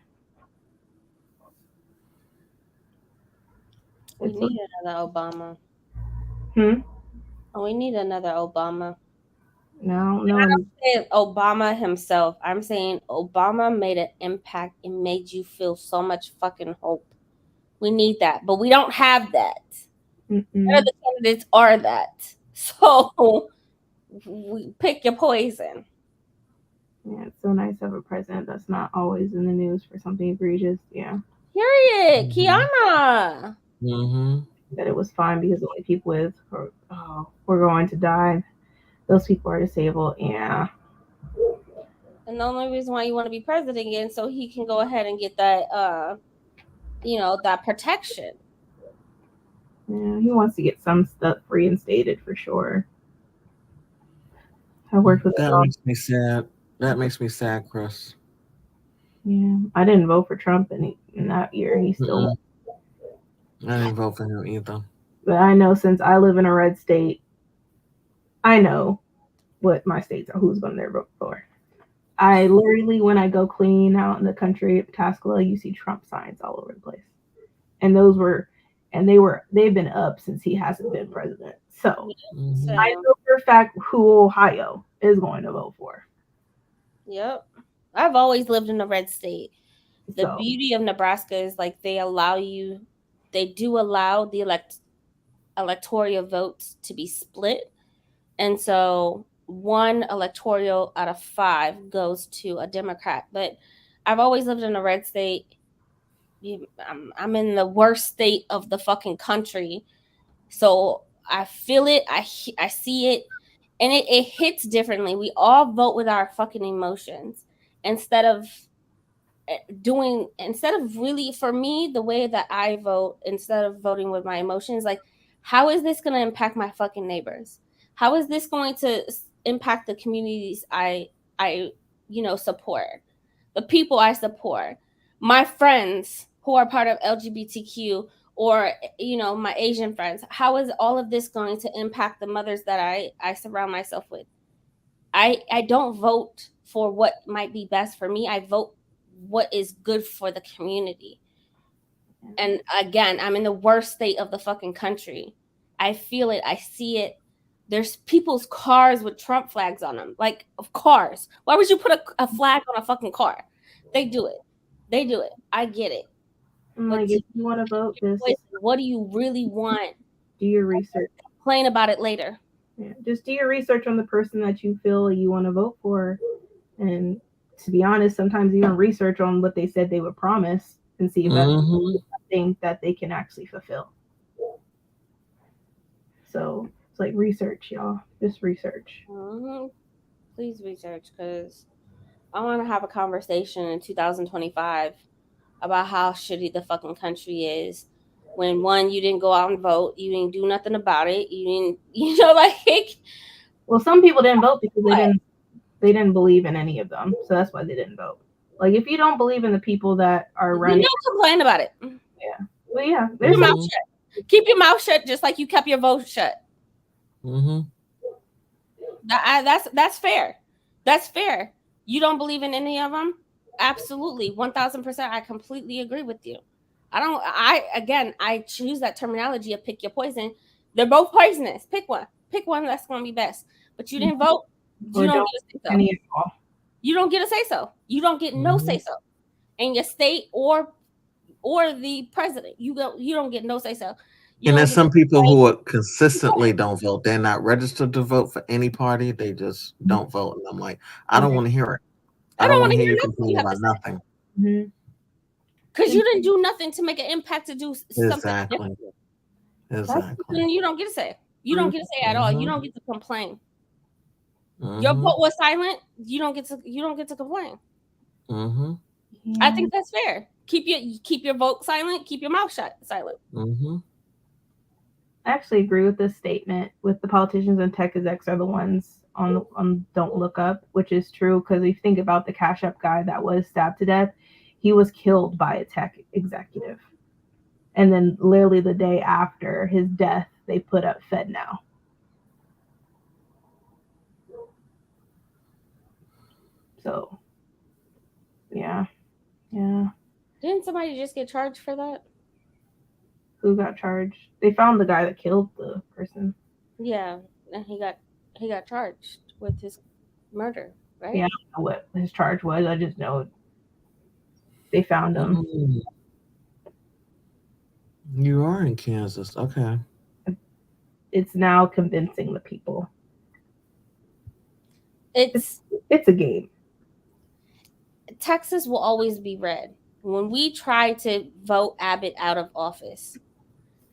We need another Obama. We need another Obama. No. I don't say Obama himself. I'm saying Obama made an impact and made you feel so much fucking hope. We need that, but we don't have that. None of the candidates are that. So we pick your poison. Yeah, it's so nice to have a president that's not always in the news for something egregious. Yeah. Period. Kiana. That it was fine because the only people with we're going to die. Those people are disabled. Yeah. And the only reason why you want to be president again, so he can go ahead and get that, that protection. Yeah, he wants to get some stuff reinstated for sure. I worked with that. Makes me sad. That makes me sad, Chris. Yeah, I didn't vote for Trump in that year. He still. I didn't vote for him either. But I know since I live in a red state, I know what my states are, who's going to vote for. I literally, when I go clean out in the country at Pataskala, you see Trump signs all over the place. And they've been up since he hasn't been president. So I know for a fact who Ohio is going to vote for. Yep. I've always lived in a red state. The beauty of Nebraska is like they do allow the electoral votes to be split. And so one electoral out of 5 goes to a Democrat. But I've always lived in a red state. I'm in the worst state of the fucking country. So I feel it, I see it, and it hits differently. We all vote with our fucking emotions instead of really, for me, the way that I vote, instead of voting with my emotions, like, how is this going to impact my fucking neighbors? How is this going to impact the communities I support, the people I support, my friends who are part of LGBTQ, or my Asian friends? How is all of this going to impact the mothers that I surround myself with? I don't vote for what might be best for me. I vote what is good for the community. And again, I'm in the worst state of the fucking country. I feel it. I see it. There's people's cars with Trump flags on them. Like, of cars. Why would you put a flag on a fucking car? They do it. I get it. Like, if you want to vote, what do you really want? Do your research. Complain about it later. Yeah, just do your research on the person that you feel you want to vote for. And to be honest, sometimes even research on what they said they would promise and see if that's something that they can actually fulfill. So it's like research, y'all. Just research. Please research, because I want to have a conversation in 2025 about how shitty the fucking country is. When, one, you didn't go out and vote, you didn't do nothing about it. You didn't, like. Well, some people didn't vote because they didn't believe in any of them, so that's why they didn't vote. Like, if you don't believe in the people that are running, don't complain about it. Yeah. Well, yeah. Keep your mouth shut. Keep your mouth shut, just like you kept your vote shut. That's fair. That's fair. You don't believe in any of them? Absolutely, 1000%. I completely agree with you. I choose that terminology of pick your poison. They're both poisonous. Pick one. Pick one that's going to be best. But you didn't vote. You don't get a say so. You don't get a say so. You don't get no say so. In your state or the president, you don't get no say so. And there's some people who consistently don't vote. They're not registered to vote for any party. They just don't vote. And I'm like, I don't want to hear it. I don't want to hear you complain about nothing. Because you didn't do nothing to make an impact to do something different. Exactly. You don't get to say. You don't get to say at all. You don't get to complain. Your vote was silent. You don't get to complain. I think that's fair. Keep your vote silent. Keep your mouth shut silent. I actually agree with this statement. With the politicians and tech execs are the ones on Don't Look Up, which is true, because if you think about the Cash App guy that was stabbed to death, he was killed by a tech executive, and then literally the day after his death, they put up FedNow. So, yeah. Didn't somebody just get charged for that? Who got charged? They found the guy that killed the person. Yeah, and he got charged with his murder, right? Yeah, I don't know what his charge was. I just know they found him. You are in Kansas, okay. It's now convincing the people. It's a game. Texas will always be red. When we tried to vote Abbott out of office,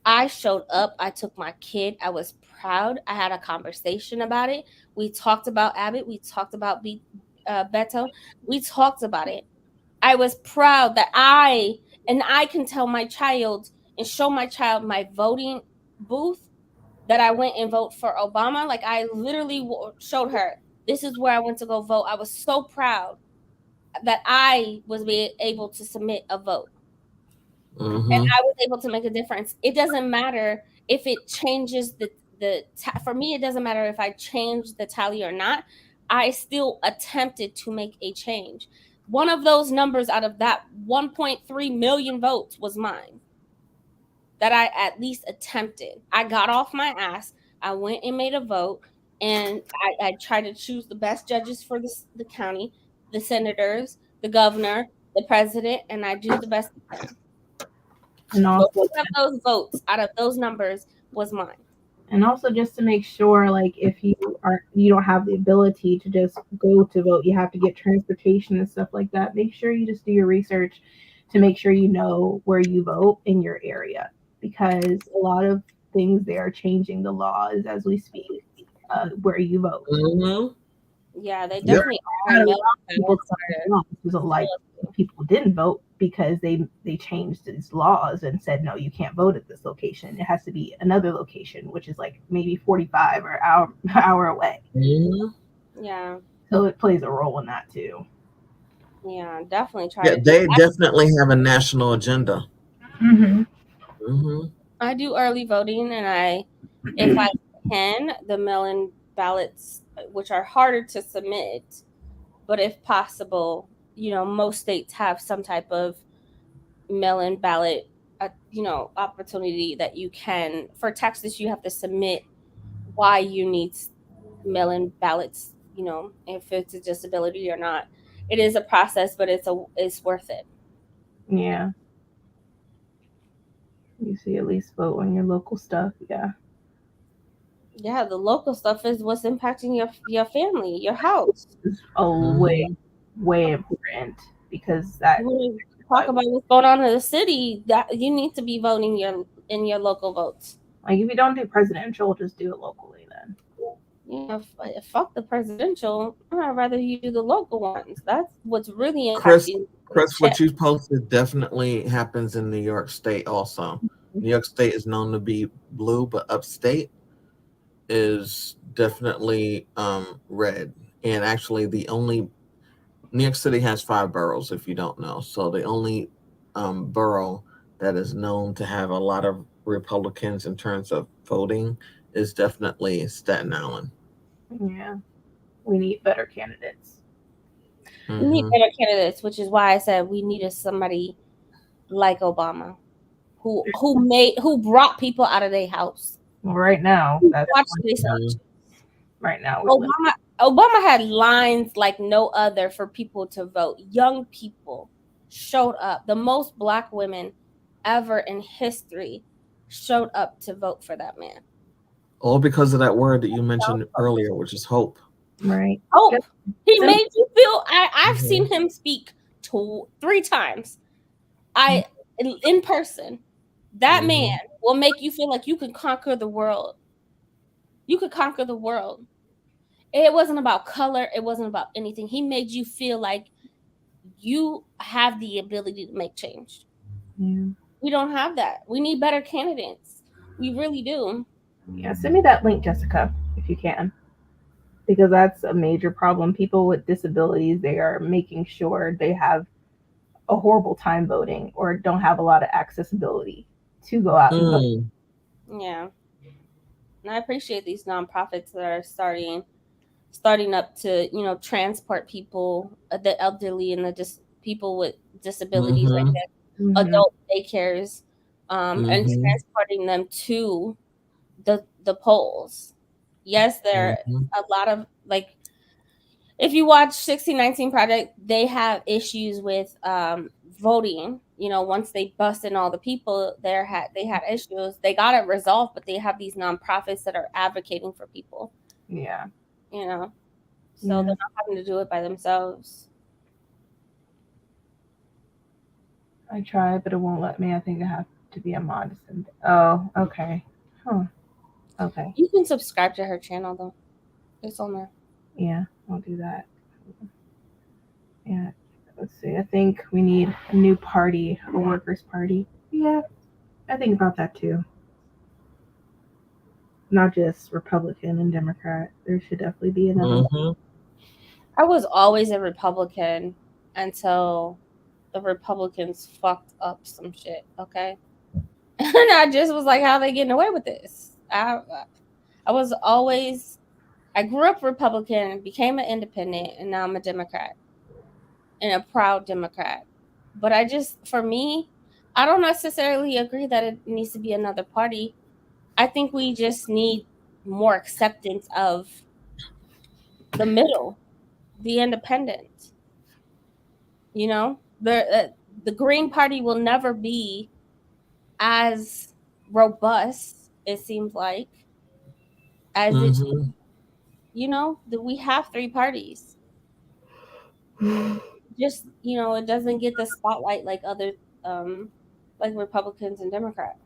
I showed up. I took my kid. I was proud. I had a conversation about it. We talked about Abbott. We talked about Beto. We talked about it. I was proud that I can tell my child and show my child my voting booth that I went and vote for Obama. Like, I literally showed her, this is where I went to go vote. I was so proud that I was able to submit a vote. And I was able to make a difference. It doesn't matter if it changes for me, it doesn't matter if I change the tally or not. I still attempted to make a change. One of those numbers out of that 1.3 million votes was mine. That I at least attempted. I got off my ass. I went and made a vote, and I tried to choose the best judges for the county, the senators, the governor, the president, and I do the best I can. And also, one of those votes out of those numbers was mine. And also, just to make sure, like, if you don't have the ability to just go to vote, you have to get transportation and stuff like that. Make sure you just do your research. to make sure you know where you vote in your area, because a lot of things they are changing the laws as we speak, where you vote. Mm-hmm. Yeah, they Yep. definitely Had are. a lot of people People like people didn't vote because they changed these laws and said no, you can't vote at this location. It has to be another location, which is like maybe 45 or hour away. Mm-hmm. Yeah, So it plays a role in that too. yeah, definitely try Yeah, to do. they definitely have a national agenda. Mm-hmm. Mm-hmm. I do early voting, and if I can, the mail-in ballots, which are harder to submit, but if possible, most states have some type of mail-in ballot, opportunity that you can. For Texas, you have to submit why you need mail-in ballots. If it's a disability or not. It is a process, but it's worth it. Yeah. You see, at least vote on your local stuff. Yeah. Yeah, the local stuff is what's impacting your family, your house. It's way important, because that When you talk about what's going on in the city, that you need to be voting in your local votes. like if you don't do presidential, just do it locally then. Fuck the presidential. I'd rather you do the local ones. That's what's really Chris, impacting. what you posted definitely happens in New York State also. New York State is known to be blue, but upstate is definitely red. And actually, New York City has 5 boroughs, if you don't know. So the only borough that is known to have a lot of Republicans in terms of voting is definitely Staten Island. Yeah. We need better candidates. We need better candidates, which is why I said we needed somebody like Obama, who brought people out of their house. Well, right now, that's right now. Obama had lines like no other for people to vote. Young people showed up. The most Black women ever in history showed up to vote for that man. All because of that word that you mentioned earlier, which is hope. Right. Hope. He made you feel. I've seen him speak 3 times. In person. That man will make you feel like you can conquer the world. You could conquer the world. It wasn't about color. It wasn't about anything. He made you feel like you have the ability to make change. Yeah. We don't have that. We need better candidates. We really do. Yeah, send me that link, Jessica, if you can, because that's a major problem. People with disabilities, they are making sure they have a horrible time voting or don't have a lot of accessibility to go out and vote. Yeah. And I appreciate these nonprofits that are starting up to, transport people, the elderly and the people with disabilities, like that, adult daycares, and transporting them to the polls. Yes, there are a lot of, like, if you watch 1619 Project, they have issues with voting. Once they busted all the people, they had issues. They got it resolved, but they have these nonprofits that are advocating for people. Yeah. So they're not having to do it by themselves. I tried, but it won't let me. I think I have to be a mod. Oh, okay. Huh. Okay. You can subscribe to her channel though. It's on there. Yeah, I'll do that. Yeah. Let's see. I think we need a new party, a workers' party. Yeah, I think about that too. Not just Republican and Democrat. There should definitely be another one. I was always a Republican until the Republicans fucked up some shit, okay? And I just was like, how are they getting away with this? I grew up Republican, became an independent, and now I'm a Democrat. And a proud Democrat. But for me, I don't necessarily agree that it needs to be another party. I think we just need more acceptance of the middle, the independent. The Green Party will never be as robust, it seems like, as it. That we have 3 parties. just, you know, it doesn't get the spotlight like other like Republicans and Democrats.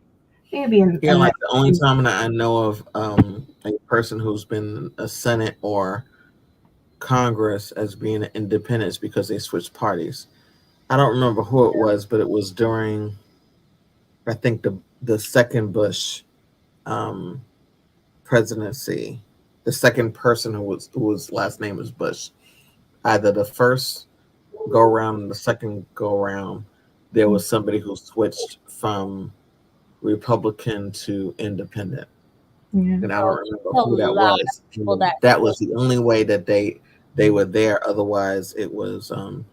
Maybe Yeah, like the only time that I know of a person who's been a Senate or Congress as being an independent is because they switched parties. I don't remember who it was, but it was during, I think, the second Bush um, presidency. The second person whose last name was Bush. Either the first go around and the second go around, there was somebody who switched from Republican to independent. Yeah. And I don't remember A who that lot of was. people that- That was the only way that they were there. Otherwise, it was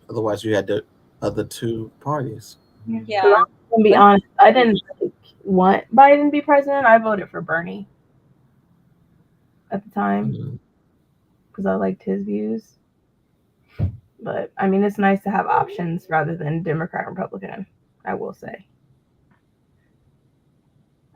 otherwise you had the other two parties. Yeah. I'm gonna be honest, I didn't want Biden to be president. I voted for Bernie at the time Mhm. because I liked his views. But I mean, it's nice to have options rather than Democrat and Republican, I will say.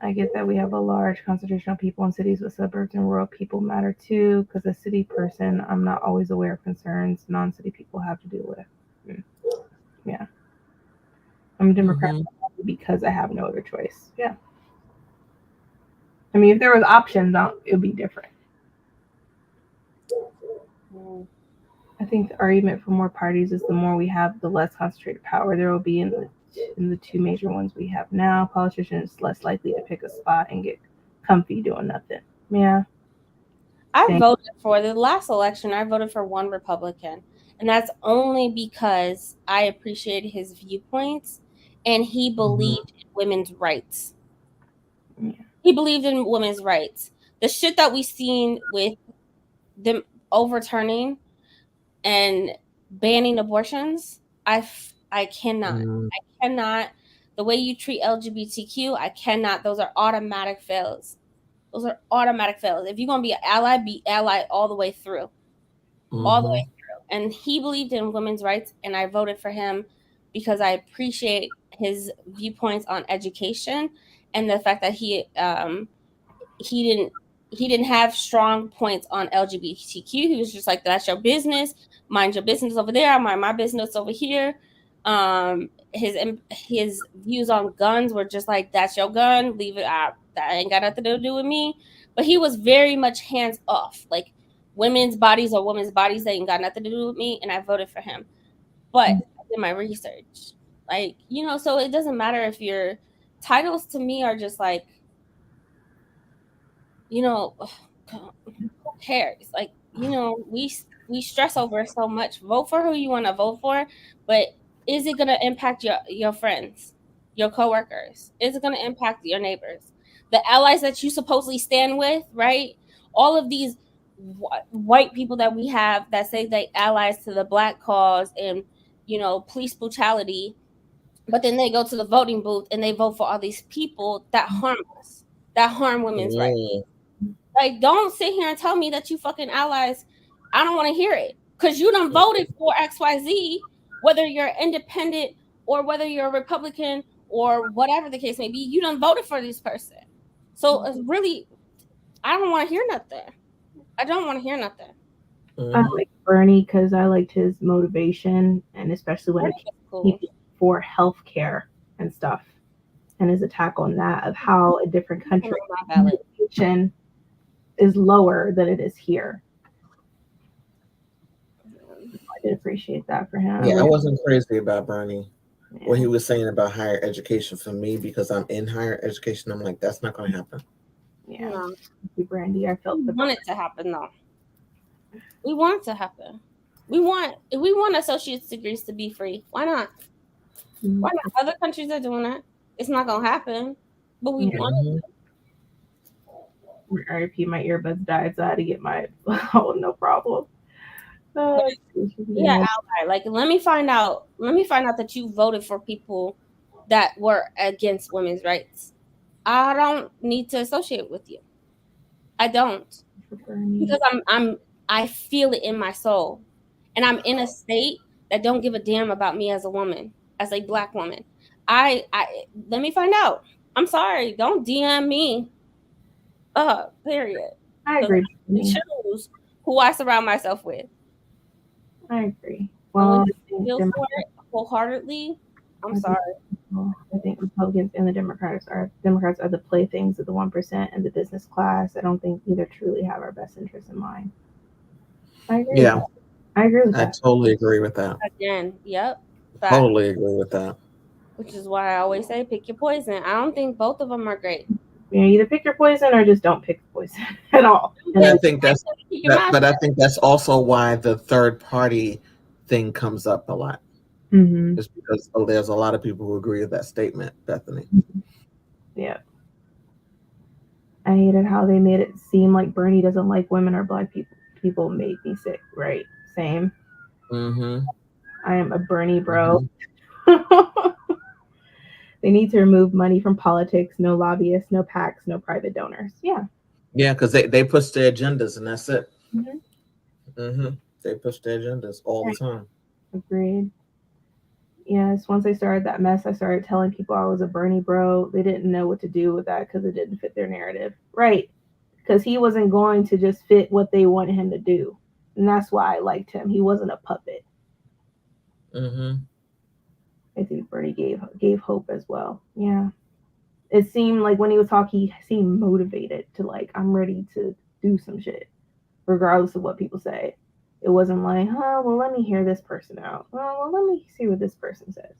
I get that we have a large concentration of people in cities, with suburbs and rural people matter too. Because a city person, I'm not always aware of concerns non-city people have to deal with. Yeah, I'm a Democrat because I have no other choice. Yeah, I mean, if there was options, it would be different. I think the argument for more parties is the more we have, the less concentrated power there will be in the two major ones we have now. Politicians less likely to pick a spot and get comfy doing nothing. Yeah. I voted for the last election. I voted for one Republican, and that's only because I appreciated his viewpoints and he believed in women's rights. Yeah. He believed in women's rights. The shit that we seen with them overturning and banning abortions, I cannot. I cannot. The way you treat LGBTQ, I cannot. Those are automatic fails. Those are automatic fails. If you're going to be an ally, be ally all the way through. All the way through. And he believed in women's rights, and I voted for him because I appreciate his viewpoints on education and the fact that he didn't have strong points on LGBTQ. He was just like, that's your business. Mind your business over there. I mind my business over here. His views on guns were just like, that's your gun. Leave it out. That ain't got nothing to do with me. But he was very much hands off. Like, women's bodies are women's bodies. They ain't got nothing to do with me. And I voted for him. But I did my research. Like, you know, so it doesn't matter if your titles to me are just like, you know, who cares? Like, you know, we stress over so much. Vote for who you want to vote for, but is it going to impact your friends, your coworkers? Is it going to impact your neighbors, the allies that you supposedly stand with? Right? All of these white people that we have that say they allies to the Black cause and, you know, police brutality, but then they go to the voting booth and they vote for all these people that harm us, that harm women's rights. Like, don't sit here and tell me that you fucking allies. I don't want to hear it, because you done voted for XYZ, whether you're independent or whether you're a Republican or whatever the case may be. You done voted for this person. So it's really, I don't want to hear nothing. I don't want to hear nothing. I like Bernie because I liked his motivation, and especially when it came for healthcare and stuff, and his attack on that of how a different country is lower than it is here. I did appreciate that for him. Yeah, I wasn't crazy about Bernie. Yeah. What he was saying about higher education for me, because I'm in higher education, I'm like, that's not going to happen. Yeah, no. Brandy, I felt we want it to happen though. We want it to happen. We want associate's degrees to be free. Why not? Why not? Other countries are doing that. It's not going to happen, but we want it. RIP, my earbuds died, so I had to get my no problem. Yeah, ally. Like, let me find out that you voted for people that were against women's rights. I don't need to associate with you. I don't, because I feel it in my soul, and I'm in a state that don't give a damn about me as a woman, as a Black woman. I let me find out. I'm sorry, don't DM me. Period. I agree. I choose who I surround myself with. I agree. Well, when I think you feel for it wholeheartedly, I'm sorry. I think Republicans and the Democrats are the playthings of the 1% and the business class. I don't think either truly have our best interests in mind. I agree with Yeah, that. I agree with I that. totally agree with that. Again, yep. Fact. Totally agree with that. Which is why I always say pick your poison. I don't think both of them are great. You know, either pick your poison or just don't pick poison at all. And I And think that's Keep your mouth but I shut. think that's also why the third party thing comes up a lot. Mhm. Just because there's a lot of people who agree with that statement, Bethany. Yeah. I hated how they made it seem like Bernie doesn't like women or black people. People made me sick, right? Same. Mm-hmm. I am a Bernie bro. They need to remove money from politics, no lobbyists, no PACs, no private donors. Yeah. Yeah, because they push their agendas and that's it. Mm-hmm. Mm-hmm. They push their agendas all the time. Agreed. Yes, once I started that mess, I started telling people I was a Bernie bro. They didn't know what to do with that because it didn't fit their narrative. Right. Because he wasn't going to just fit what they wanted him to do. And that's why I liked him. He wasn't a puppet. Mm-hmm. I think Bernie gave hope as well. Yeah. It seemed like when he was talking, he seemed motivated to like, I'm ready to do some shit, regardless of what people say. It wasn't like, oh, well, let me hear this person out. Oh, well, let me see what this person says.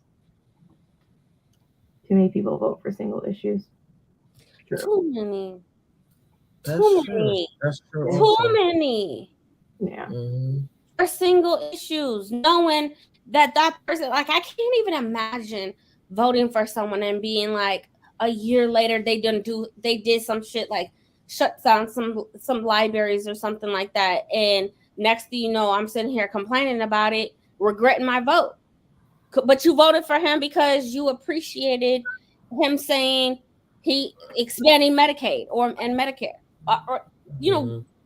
Too many people vote for single issues. True. Too many. That's Too true. many. That's true. Too Also. many. Yeah. Mm-hmm. For single issues, knowing that person, like I can't even imagine voting for someone and being like a year later they did some shit like shut down some libraries or something like that, and next thing you know I'm sitting here complaining about it, regretting my vote. But you voted for him because you appreciated him saying he expanding Medicaid and Medicare or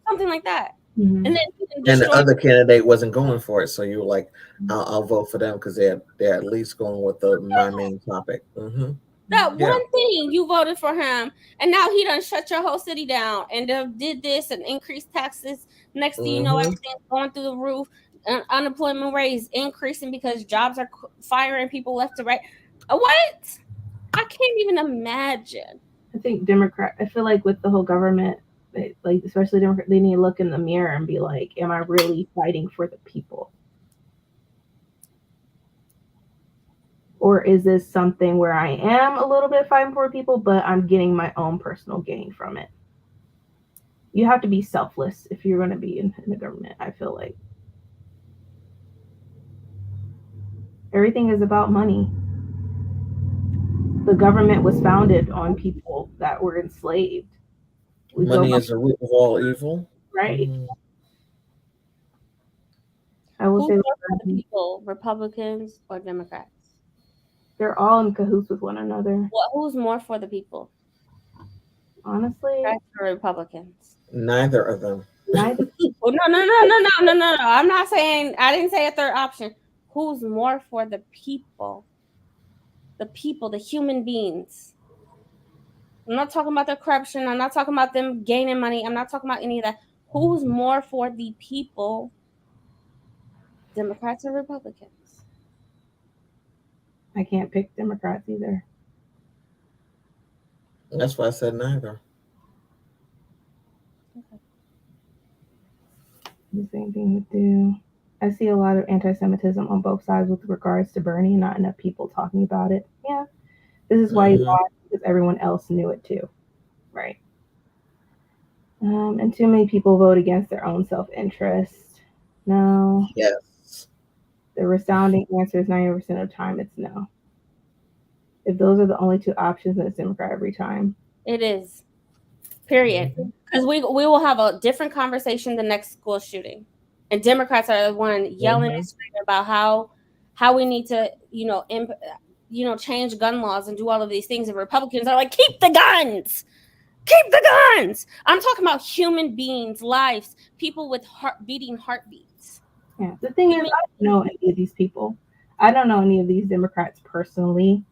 something like that. Mm-hmm. And then And the other candidate wasn't going for it, so you were like, "I'll vote for them because they're at least going with my main topic." Mm-hmm. That one thing you voted for him, and now he done shut your whole city down and did this and increased taxes. Next thing you know, everything's going through the roof. Unemployment rate is increasing because jobs are firing people left to right. What? I can't even imagine. I think I feel like with the whole government, like especially Democrat, they need to look in the mirror and be like, am I really fighting for the people? Or is this something where I am a little bit fighting for people, but I'm getting my own personal gain from it? You have to be selfless if you're going to be in the government, I feel like. Everything is about money. The government was founded on people that were enslaved. Money is the root of all evil. Right. Mm-hmm. I will say for the people, Republicans or Democrats? They're all in cahoots with one another. Well, who's more for the people? Honestly, Republicans. Neither of them. Neither. Oh, no. I'm not saying, I didn't say a third option. Who's more for the people? The people, the human beings. I'm not talking about the corruption. I'm not talking about them gaining money. I'm not talking about any of that. Who's more for the people? Democrats or Republicans? I can't pick Democrats either. That's why I said neither. Okay. The same thing with do. I see a lot of anti-Semitism on both sides with regards to Bernie. Not enough people talking about it. Yeah, this is why he lost, because everyone else knew it too, right? And too many people vote against their own self-interest. No. Yes. The resounding answer is 90% of the time it's no. If those are the only two options, then it's Democrat every time. It is. Period. Because we will have a different conversation the next school shooting. And Democrats are the one yelling and screaming about how we need to, change gun laws and do all of these things. And Republicans are like, keep the guns. Keep the guns. I'm talking about human beings, lives, people with beating heartbeats. Yeah. The thing is, I don't know any of these people. I don't know any of these Democrats personally.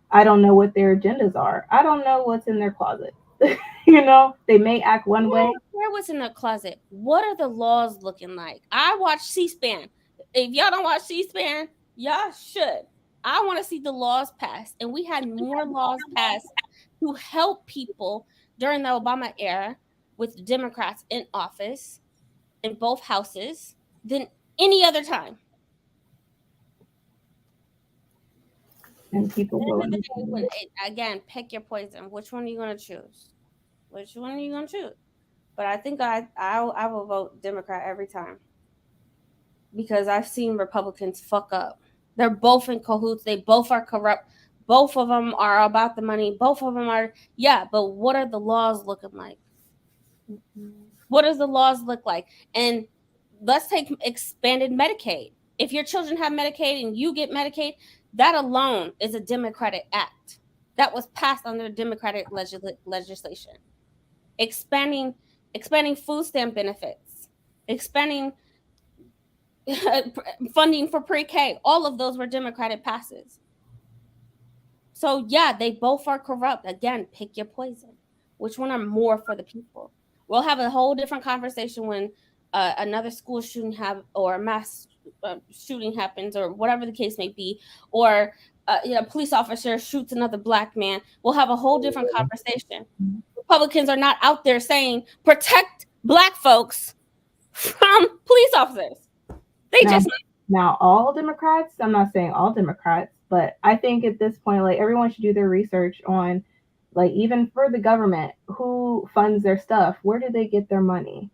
I don't know what their agendas are. I don't know what's in their closet. They may act one way. Where was in the closet? What are the laws looking like? I watch C-SPAN. If y'all don't watch C-SPAN, y'all should. I want to see the laws passed, and we had more laws passed to help people during the Obama era with Democrats in office in both houses than any other time. And people go Again, pick your poison. Which one are you going to choose? Which one are you going to choose? But I think I will vote Democrat every time because I've seen Republicans fuck up. They're both in cahoots. They both are corrupt. Both of them are about the money. Both of them are, yeah, but what are the laws looking like? What does the laws look like? And let's take expanded Medicaid. If your children have Medicaid and you get Medicaid, that alone is a Democratic act that was passed under Democratic legislation. Expanding food stamp benefits, expanding funding for pre-K, all of those were Democratic passes. So yeah, they both are corrupt. Again, pick your poison. Which one are more for the people? We'll have a whole different conversation when another school shooting or a mass shooting happens, or whatever the case may be, or a police officer shoots another black man. We'll have a whole different conversation. Republicans are not out there saying protect black folks from police officers. They now all Democrats. I'm not saying all Democrats, but I think at this point, like, everyone should do their research on, like, even for the government, who funds their stuff, where do they get their money,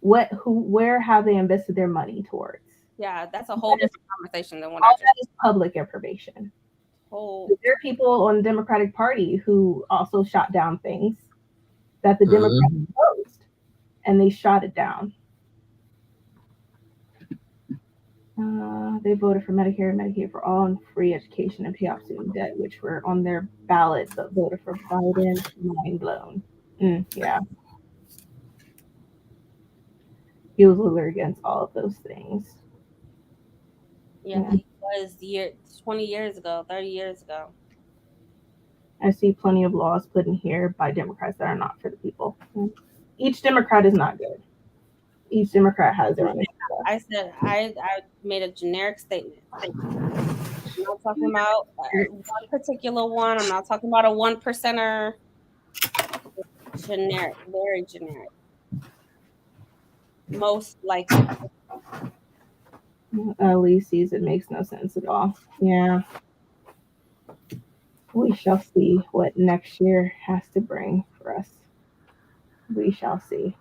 where have they invested their money towards. Yeah, that's a whole different conversation than what all that is public information. There are people on the Democratic Party who also shot down things that the Democrats opposed, and they shot it down. They voted for Medicare and Medicaid for all and free education and pay off student debt, which were on their ballot, but voted for Biden. Mind blown. Yeah. He was literally against all of those things. Yeah, he was 20 years ago, 30 years ago. I see plenty of laws put in here by Democrats that are not for the people. Each Democrat is not good. Each Democrat has their own. I said I made a generic statement. I'm not talking about one particular one. I'm not talking about a 1%er. Generic, very generic. Most likely. Lee sees it makes no sense at all. Yeah. We shall see what next year has to bring for us. We shall see.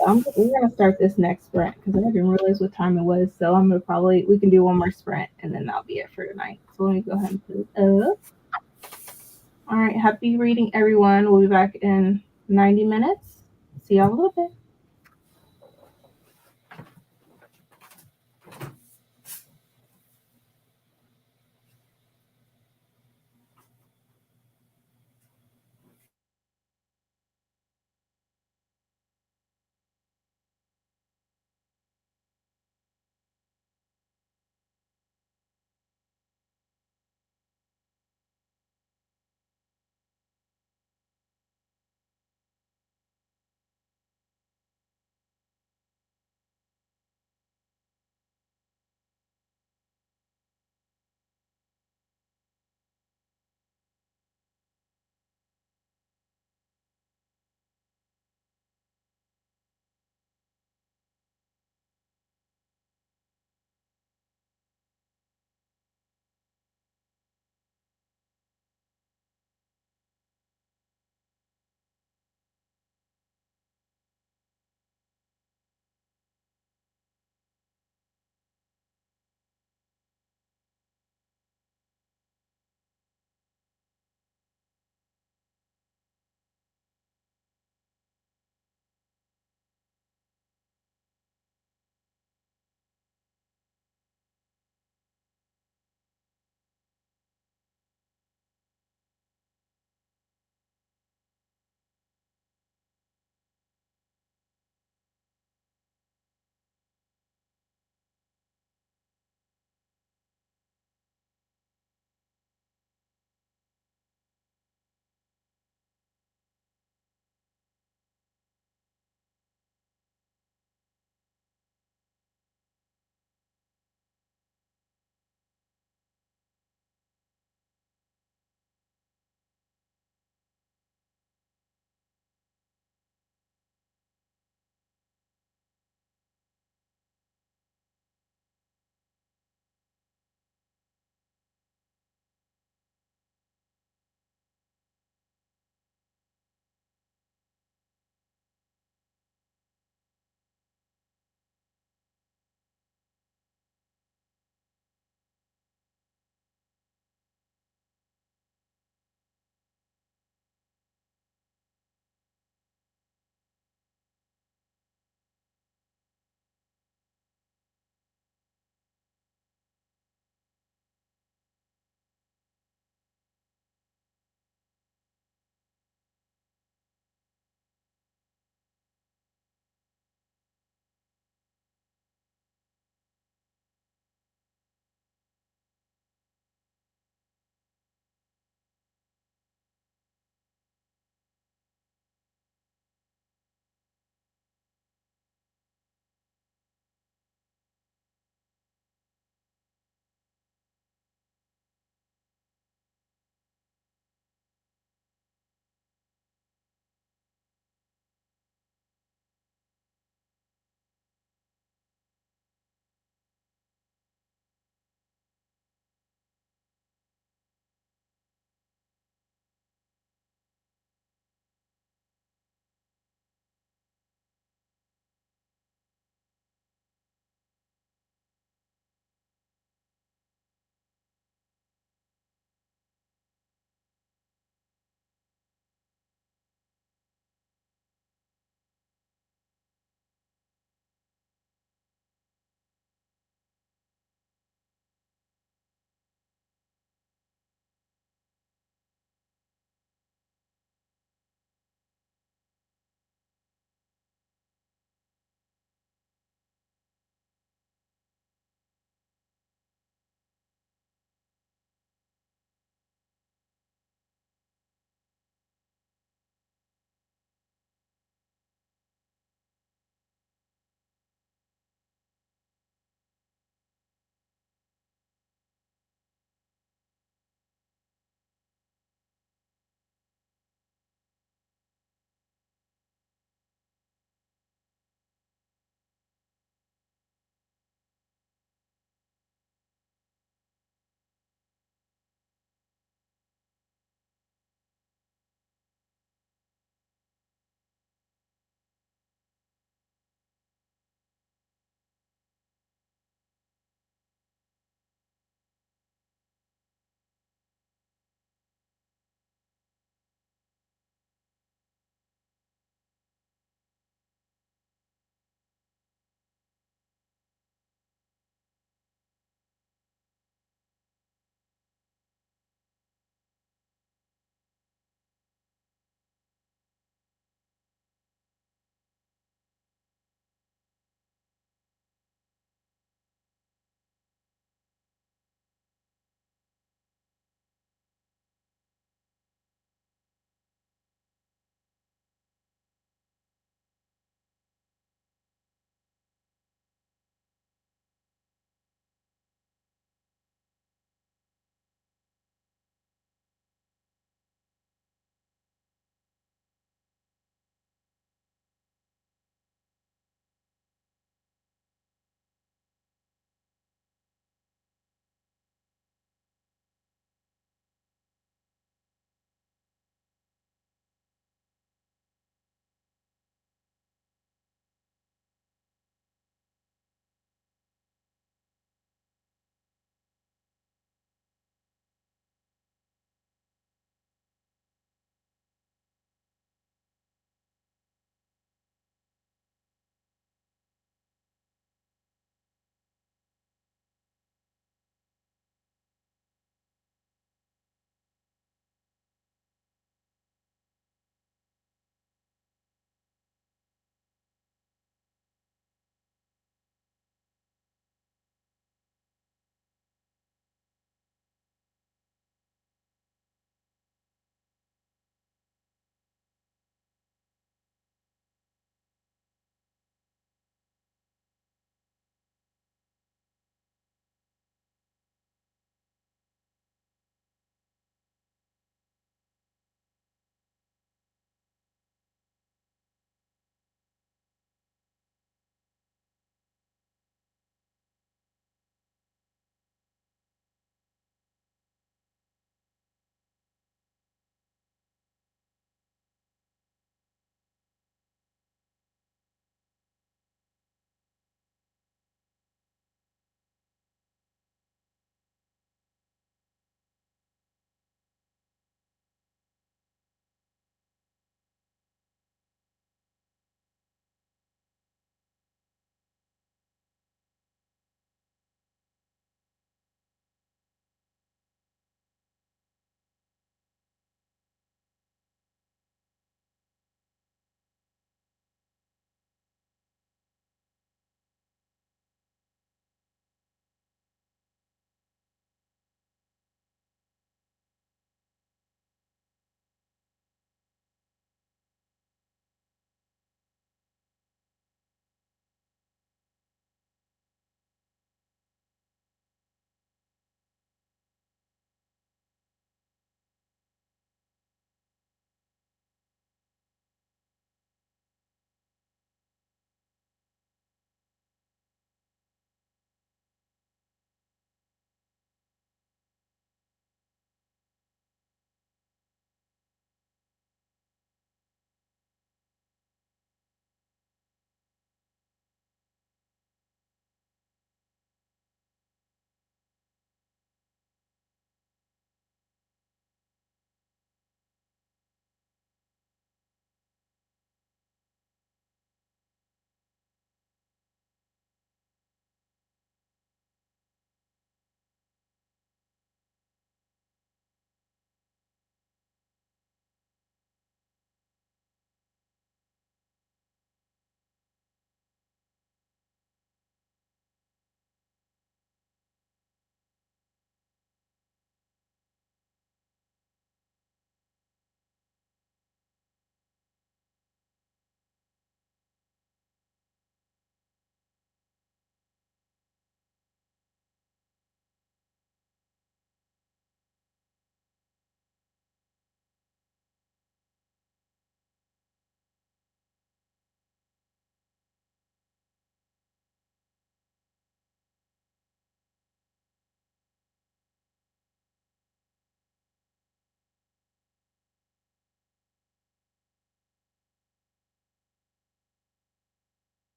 We're going to start this next sprint because I didn't realize what time it was. So I'm going to we can do one more sprint and then that'll be it for tonight. So let me go ahead and put it up. All right. Happy reading, everyone. We'll be back in 90 minutes. See y'all a little bit.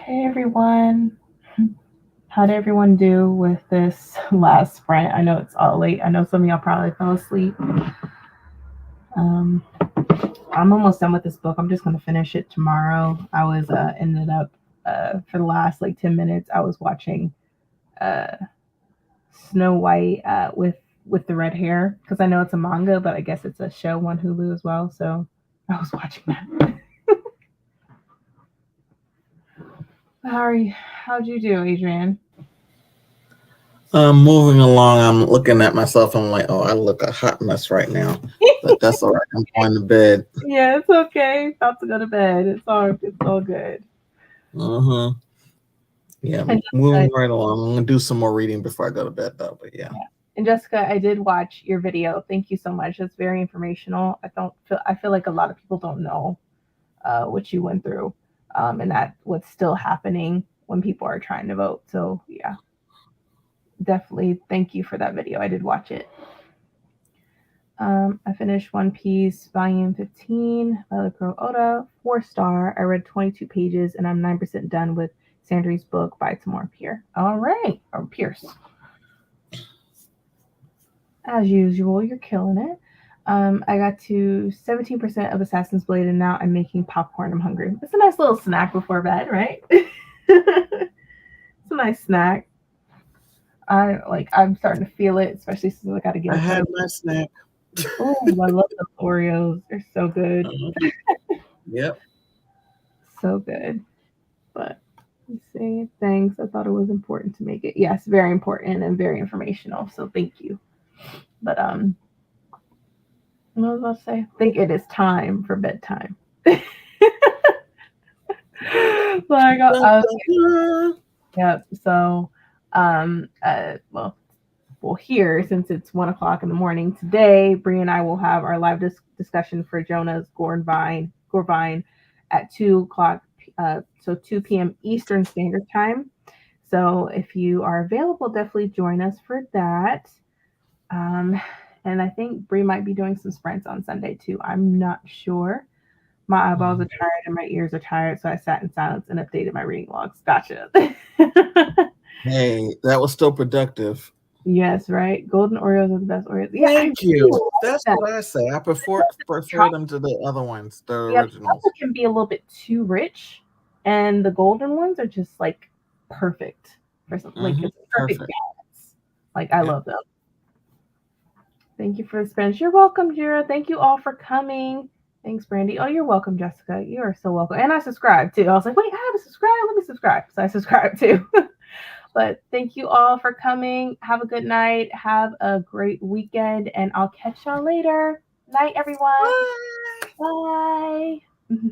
Hey everyone. How did everyone do with this last sprint? I know it's all late. I know some of y'all probably fell asleep. I'm almost done with this book. I'm just gonna finish it tomorrow. I was ended up for the last like 10 minutes. I was watching Snow White with the red hair because I know it's a manga, but I guess it's a show on Hulu as well. So I was watching that. How'd you do, Adrian? Moving along, I'm looking at myself. I'm like, oh, I look a hot mess right now, but that's all right. I'm going to bed. Yeah, it's okay. About to go to bed. It's all good. Yeah, moving right along. I'm gonna do some more reading before I go to bed, though. But yeah. And Jessica, I did watch your video. Thank you so much. It's very informational. I feel like a lot of people don't know what you went through, and that what's still happening when people are trying to vote. So yeah, definitely thank you for that video. I did watch it. I finished One Piece Volume 15 by Lakuro Oda, 4-star. I read 22 pages and I'm 9% done with Sandry's book by Tamora Pierce. All right, or Pierce. As usual, you're killing it. I got to 17% of Assassin's Blade and now I'm making popcorn. I'm hungry. It's a nice little snack before bed, right? It's a nice snack. I'm starting to feel it, especially since I got to get. I had my snack. Oh, I love the Oreos. They're so good. Yep. So good. But let's see. Thanks. I thought it was important to make it. Yes, very important and very informational. So thank you. But what was I about to say? I think it is time for bedtime. Yep. So well, here, since it's 1:00 in the morning today, Bree and I will have our live discussion for Jonah's Gorvine at 2:00, so 2 p.m. Eastern Standard Time. So if you are available, definitely join us for that. And I think Bree might be doing some sprints on Sunday too. I'm not sure. My eyeballs are tired and my ears are tired, so I sat in silence and updated my reading logs. Gotcha. Hey, that was still productive. Yes, right. Golden Oreos are the best Oreos. Yeah, thank you. That's what I say. I prefer them to the other ones, the originals. The can be a little bit too rich, and the golden ones are just like perfect for something. Like it's perfect balance. Like I love them. Thank you for the spins. You're welcome, Jira. Thank you all for coming. Thanks, Brandy. Oh, you're welcome, Jessica. You are so welcome. And I subscribed too. I was like, wait, I haven't subscribed. Let me subscribe. So I subscribed too. But thank you all for coming. Have a good night. Have a great weekend. And I'll catch y'all later. Night, everyone. Bye. Bye.